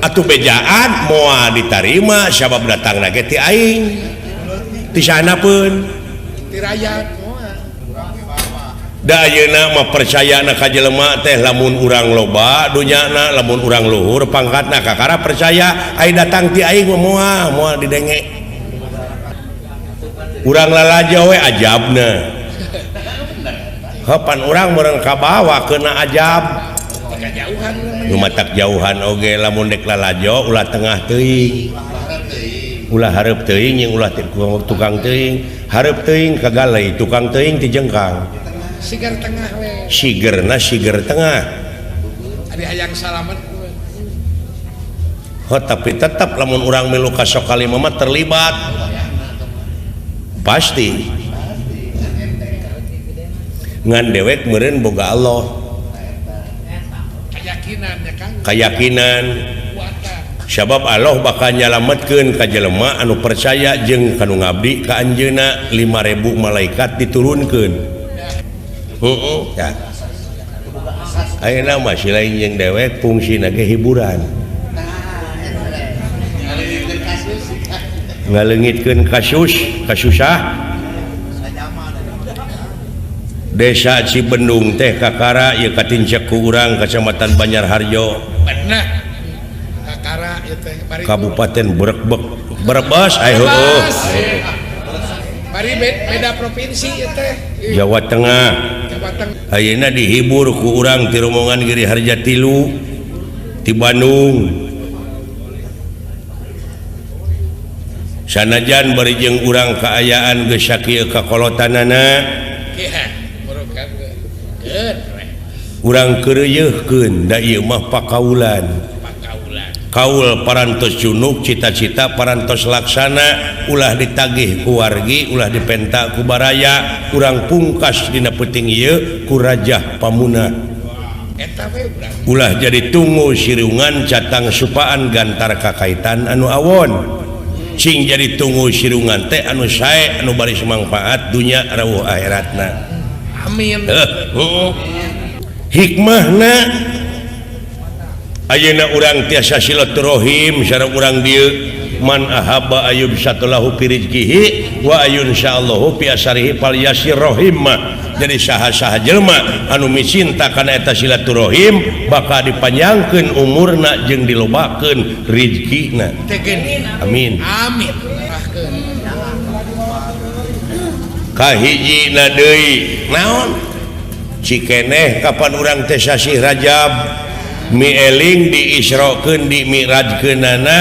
atuh bejaan moal ditarima sabab datangna ge ti aing ti sanapeun Ti rakyat moal. da ayeuna mah percayana ka jelema teh lamun urang loba dunyana lamun urang luhur pangkatna kakara percaya ai datang ti aing moal didenge urang lalajo we ajabna hapan urang meureun kabawa keuna ajab Kajauhan lumatak jauhan oge lamun dek lalajo ulah tengah teuing ulah hareup teuing jeung ulah tukang teuing hareup teuing kagalei tukang teuing ti jengkang sigar tengah we. siger tengah Ari hayang salamet. tapi tetap lamun urang milu ka sok kalimah mah terlibat pasti ngan dewek meureun boga Allah Keyakinan ya Kang. keyakinan Kuatan. sabab Allah bakal nyalametkeun ka jelema anu percaya jeung kanu ngabdi ka anjeunna 5.000 malaikat diturunkeun heeh ya ayeuna mah si lain jeung dewek fungsina ge hiburan ngaleungitkeun kasusah Desa Cibendung teh kakara ieu katincek ku urang Kecamatan Banyarharjo Bener. Kakara ieu teh bari Kabupaten Brebes heueuh bari beda provinsi ieu teh. Jawa Tengah Jawa Tengah. ayeuna dihibur ku urang ti rombongan Giri Harja 3 ti Bandung sanajan bari jeung urang kaayaan geus sakieu kakolotanana Iya. Burukan geun we. urang keureuyeurkeun da ieu mah pakaulan Pakaulan. kaul parantos junuk cita-cita parantos laksana ulah ditagih ku wargi ulah dipenta ku baraya urang pungkas dina peuting ieu ku Rajah Pamunah Eta we urang. ulah jadi tunggu sirungan catang supaan gantar kakaitan anu awon cing jadi tunggu sirungan teh anu sae anu baris manfaat dunya rawuh akhiratna Amin. hikmahna ayeuna urang tiasa silaturahim sareng urang dieu man ahabba ayub satulahu fi rizqihi wa ayun insyaallahu fi asarihi fal yasir rahim jadi saha-saha jelema anu micinta kana eta silaturahim bakal dipanjangkeun umurna jeung dilobakeun rezekina Teh geuning. amin Amin. Rahkeun. kahijina deui naon cikeneh kapan urang teh sasih Rajab mieling diisrokeun di mi'rajkeunana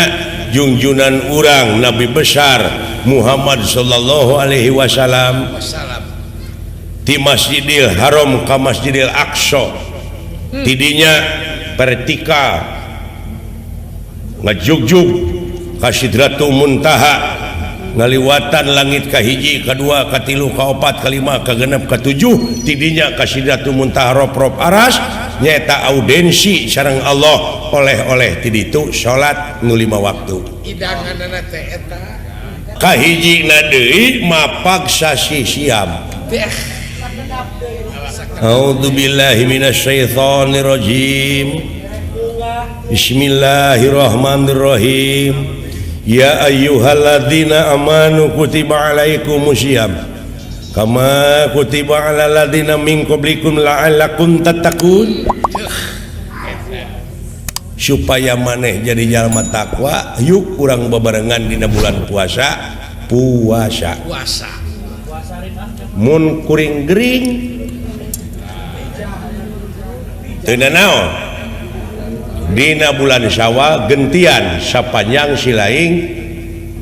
junjunan urang Nabi besar Muhammad sallallahu alaihi wasallam Wassalam. di Masjidil Haram ka Masjidil Aqsa tidinya pertika ngajugjug ka Sidratul Muntaha ngaliwatan langit kahiji kadua katilu kaopat kalima kagenep katujuh tidinya ka Sidratul Muntaha rop-rop aras nyaeta audensi sareng Allah oleh-oleh ti ditu salat nu 5 waktu Idanganna teh eta. kahijina deui mapag sasi siam Teh. A'udzu billahi minasyaitonir rajim. Bismillahirrahmanirrahim. Ya ayyuhalladzina amanu kutiba alaikumusiyam kama kutiba alal ladzina min qablikum la'allakum tattaqun. Supaya maneh jadi jalma takwa, yuk urang bebarengan dina bulan puasa. Puasa. Mun kuring gering teu naon dina bulan Syawal gentian sapanjang silaing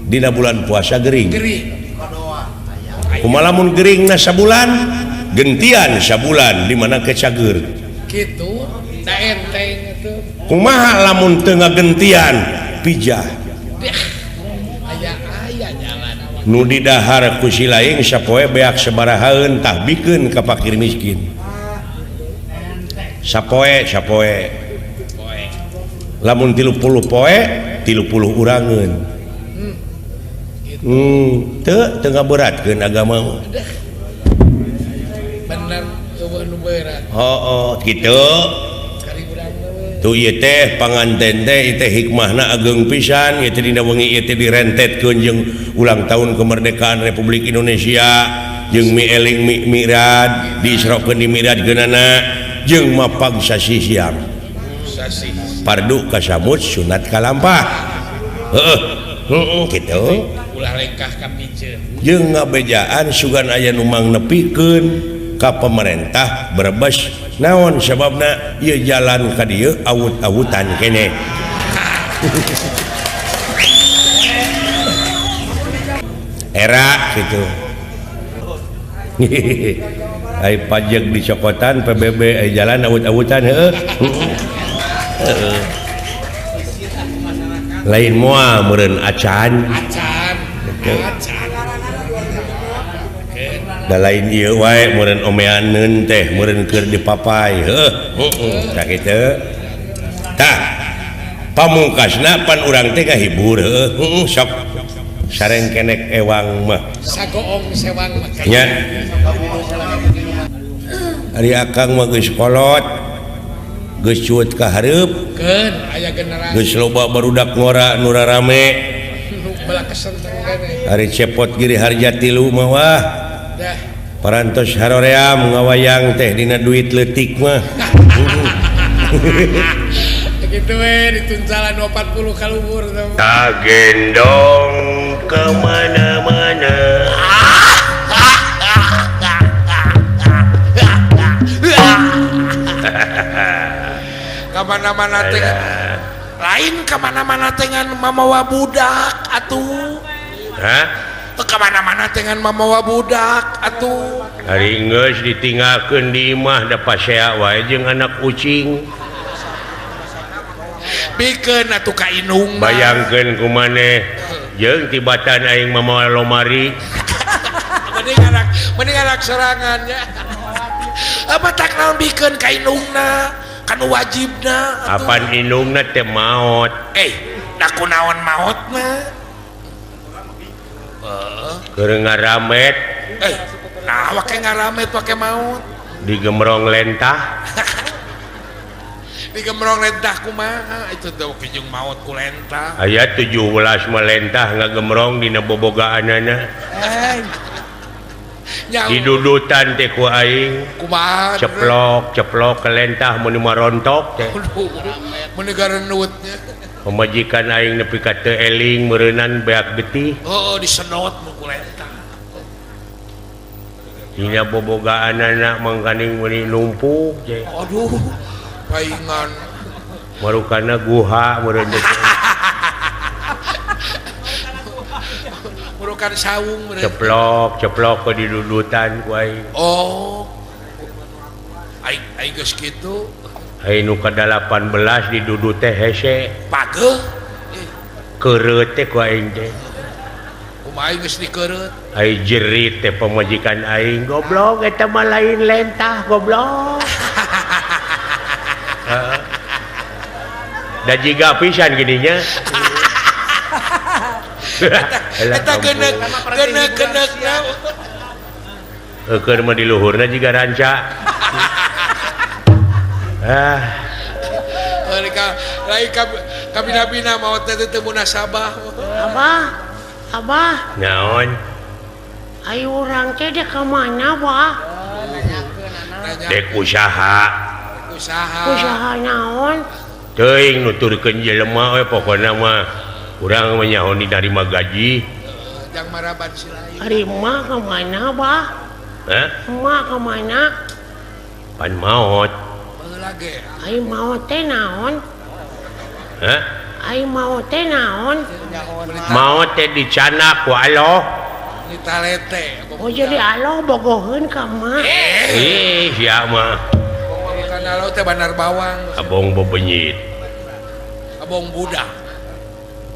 dina bulan puasa gering Gering. kumalamun gering na sabulan gentian sabulan di mana kecager gitu da enteng itu kumaha lamun teu ngagentian pijah aya jalan nu di dahar ku si laing sapoe beak sabarahaeun tah bikeun ka fakir miskin sapoe lamun 30 poe 30 urangeun teu ngaberatkeun agama bener eueuh nu berat kitu tuh ieu teh panganten teh teh hikmahna ageng pisan ieu teh dina wengi ieu teh direntetkeun jeung ulang tahun kemerdekaan Republik Indonesia jeung mieling mi'raj diisrokeun di mi'raj geunana jeung mapag sasi siang pardu kasamut sunat kalampah kitu ulah lengkah ka piceun jeung ngabejaan sugan aya nu mang nepikeun ka pemerintah Brebes naon sababna ieu jalan ka dieu awut-awutan keneh era gitu ai pajak di cokotan PBB jalan awut-awutan lain moal meureun acan da lain ieu wae meureun omeaneun teh meureun keur dipapai tah kitu tah pamungkasna pan urang teh ngahibur sok sareng kenek ewang mah sagoong sewang mah nya ari akang mah geus kolot geus cuet ka hareup keun aya generasi geus loba barudak ngora nu rarame nu bala kesenteng keneh ari cepot giri harja 3 mah wah dah parantos haroream ngawayang teh dina duit leutik mah begitu dituncalan 40 kalubur tak gendong kemana-mana kemana-mana teh lain kemana-mana dengan mamawa budak atuh kemana-mana dengan mamawa budak atuh hari geus ditinggalkeun di imah da pasea wae jeung anak kucing bikeun atuh ka inung bayangkeun kumaneh jeung tibatan aing mamawa lomari mending anak serangannya apa tak naon bikeun ka inungna kan wajibna apan indungna teh maot da kunaon maotna keur ngaramet nah wake ngaramet wake maut digemrong lentah digemrong lentah kumaha itu teh jeung maut ku lentah aya 17 melentah ngagemrong dina bobogaanana didudutan teh ku aing kumaha ceplok ke lentah mun marontok teh mun gareunutnya pemajikan aing nepi ka teu eling meureunan beak getih disedot ku lentah dina bobogaanana mangkaning meuni numpuk teh aduh paingan marukana guha meureun teh murukan saung ceplok ke didudutan ku aing aing geus kitu aing nu ka-18 didudut teh hese pageuh keureut teh ku aing teh kumaha aing geus dikeureut aing jerit teh pemajikan aing goblok eta mah lain lentah goblok da jiga pisan gininya eta geuneuk keur mah di luhurna jiga ranca lain kabina-bina maot teh teu munasabah Abah, naon ayo orang teh dek ka mana, Bah? dek usaha Usaha naon? teuing nuturkeun jelema we pokona mah urang mah nyaho didarima gaji jang maraban si lain Ari emak ka mana, Bah? Emak ka mana? pan maot baheula ge Ai maot teh naon? Ai maot teh naon? maot teh dicana ku Allah wanita lete Oh jadi Allah bogoheun ka mak. sia mah karena lo teh bandar bawang abong bebenyit abong budak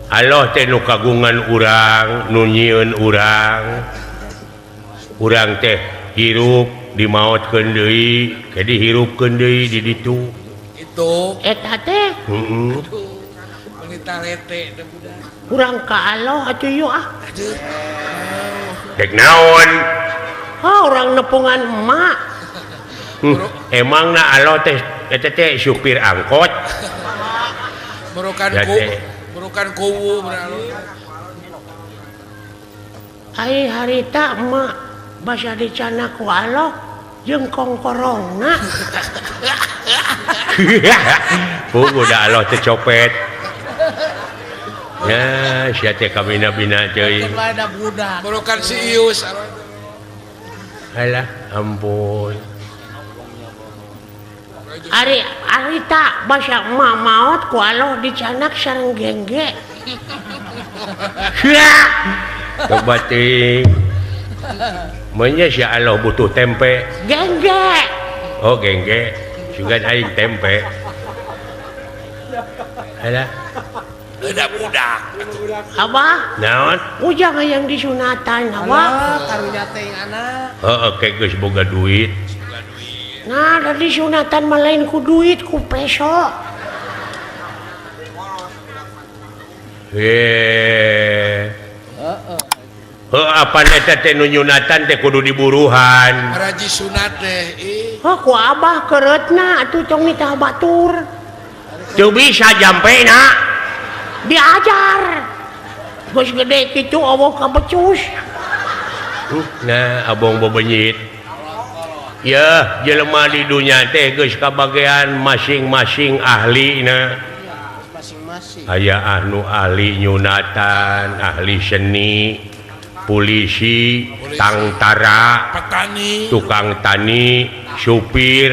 Allah teh nu kagungan urang nu nyieun urang teh hirup dimaotkeun deui ke dihirupkeun deui di ditu itu Eta teh wanita lete teh budak kurang ka Allah atuh yuk ah. aduh dek naon Orang nepungan emak. emangna Allah teh eta teh supir angkot merukan Ya, ku teh. merukan kuwu beralo Ai harita emak basa dicana ku Allah jeung kongkorongna. udah Allah teh copet ya sia teh kabina-bina teuing merukan si Ius alah ampun Ari harita basa emak maot ku Allah dicanak sareng gengge. coba ting Menya si Allah butuh tempe. Gengge. Oh gengge. Sugan aing tempe. Ada. Ada budak. Abah. Naon? Ujang yang disunatan abah. Karunya teh anak. Heeh, kayak geus boga duit. Nah, dari sunatan malain ku duit ku peso. Apa neta teh nu nyunatan teh kudu diburuhan. Raji sunat deh. Oh, ku abah keretna atuh tong mitah batur. Teu bisa jampe na. Diajar. Geus gede kitu Allah kabecus. Nah, abong bebenyit. Ya, jelema di dunia teh geus kabagean masing-masing ahlina. Masing-masing. Aya anu ahli nyunatan, ahli seni, polisi, tangtara, Petani. tukang tani, supir.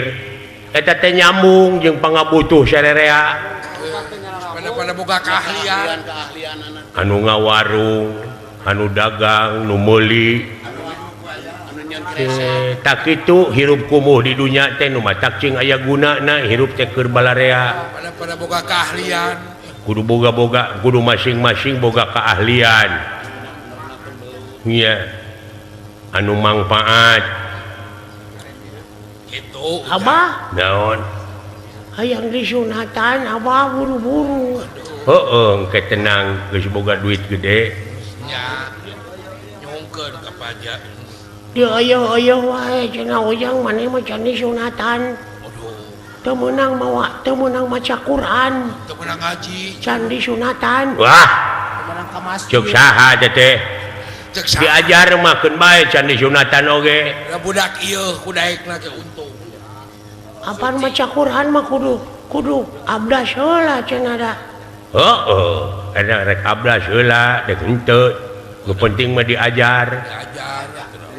Eta teh nyambung jeung pangabutuh sarerea. Pada boga keahlian. Anu ngawarung, anu dagang, nu meuli. Tak kitu hirup kumuh di dunia teh nu matak cing aya gunana hirup teh keur balarea. Pada boga keahlian. Kudu boga-boga, kudu masing-masing boga keahlian. Iya. Anu mangpaat. Itu. Abah, Naon? hayang disunatan abah buru-buru. Heeh, engke tenang geus boga duit gede. Ya. Nyongkeun ka pajak. Dia ayah wae cenah ujang maneh mah can disunatan. Teu meunang mawa, teu meunang maca Quran, Itu menang ngaji. can disunatan. Wah, Menang ka masjid. cuk saha teh? Cek sa. Diajar mah keun bae can disunatan oge. Da budak ieu kudaekna ge untung. Apaan maca Quran mah kudu abdas heula cenah da. Heeh, ada rek ablas heula dek henteu. Nu penting mah diajar. Diajar.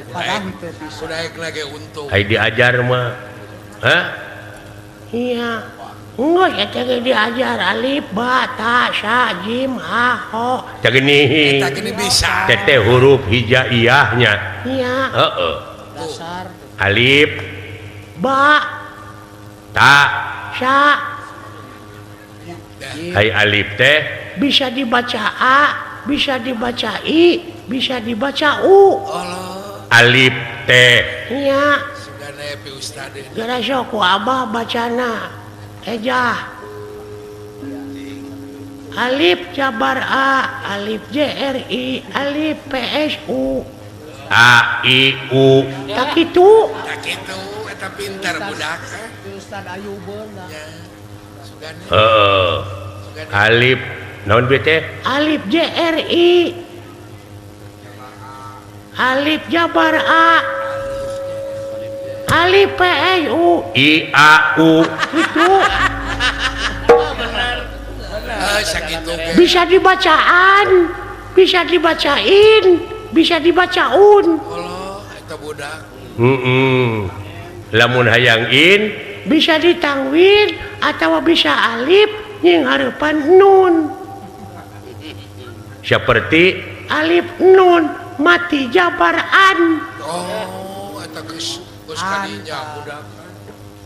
Padahal teh bisa. Kudaekna ge untung. Ai diajar mah. Hah? Iya. Enggeus eta ge diajar alif, ba, ta, sa, jim, ha, ho. Cageuning. Kita gini bisa. Teteh huruf hijaiyahnya. Iya. Heeh. Dasar. Alif, Ba, ta, sa, hai alif teh bisa dibaca A, bisa dibaca I, bisa dibaca U. Allah. alif teh Iya. Sugana pi ustad. Gara sok ku abah bacana. Ejah. Alif jabar A, alif JRI, alif PSU. a i u Tak itu. Tak kitu eta pintar budak. Ustaz Ayubeun dah. Ya. Sugana. heeh alif naon be teh Alif JRI. Alif jabar A. Alif PSU. i a u Itu Sakitu ge. bisa dibacaan, bisa dibacain, bisa dibacaun, Allah eta budak. lamun hayang in bisa ditangwin atau bisa alif yang harapan nun. seperti Alif nun mati jabaran Oh eta geus kadinya budak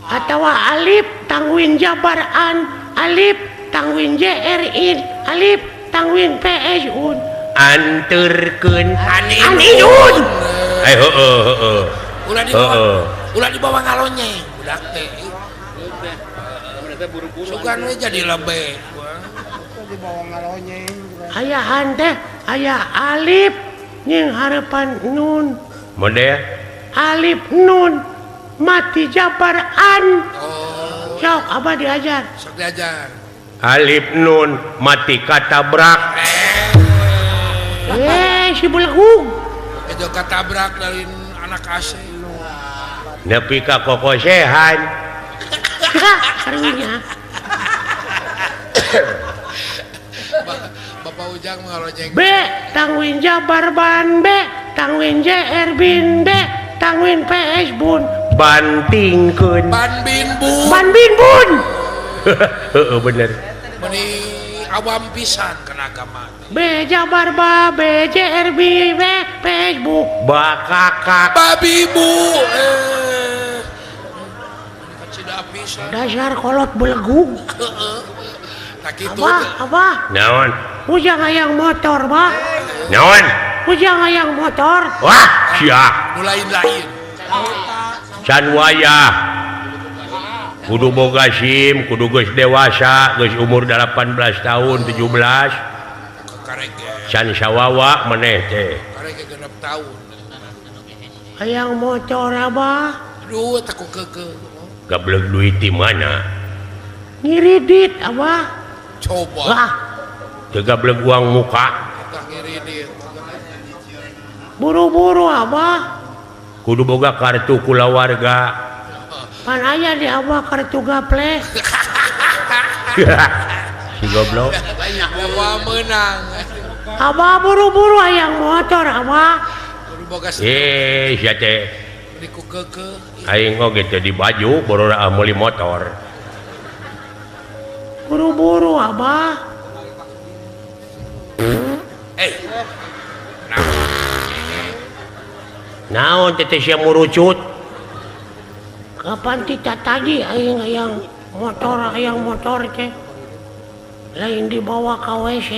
atau alif tangwin jabaran alif tangwin JRIN alif tangwin PSUN anturkeun aninun ulah dibawa ngalonyeng budak teh sugan we jadi lebe dibawa ngalonyeng ayahan teh aya alif nying harapan nun model alif nun mati jabaran sok abah diajar sok diajar alif nun mati katabrak si belgung itu katabrak dari anak asing nepi ka kokosehan karunya Bapak Ujang ngalonyeng B tangwin jabarban B tangwin JR bin B tangwin PS bun bantingkeun ban bin bu ban bin bun bener meni awam pisan kana agama B jabar ba B JR B B PS bu bakakak babi bu tidak pisan dasar kolot belgung tak itu abah naon ujang hayang motor bah naon ujang hayang motor wah sia lain-lain can wayah kudu boga SIM kudu geus dewasa geus umur 18 tahun 17 karege can sawawa maneh teh karege genep tahun hayang motor abah aduh tak keke gablek duit di mana ngiridit abah coba wah teu gablek uang muka tak ngiridit buru-buru abah kudu boga kartu kulawarga pan aya di abah kartu gaple si goblok bawa menang abah buru-buru hayang motor abah kudu boga sia teh diku keke aing oge teh di baju borora meuli motor buru-buru abah naon teh sia murucut kapan tita tadi aing hayang motor teh lain dibawa ke WC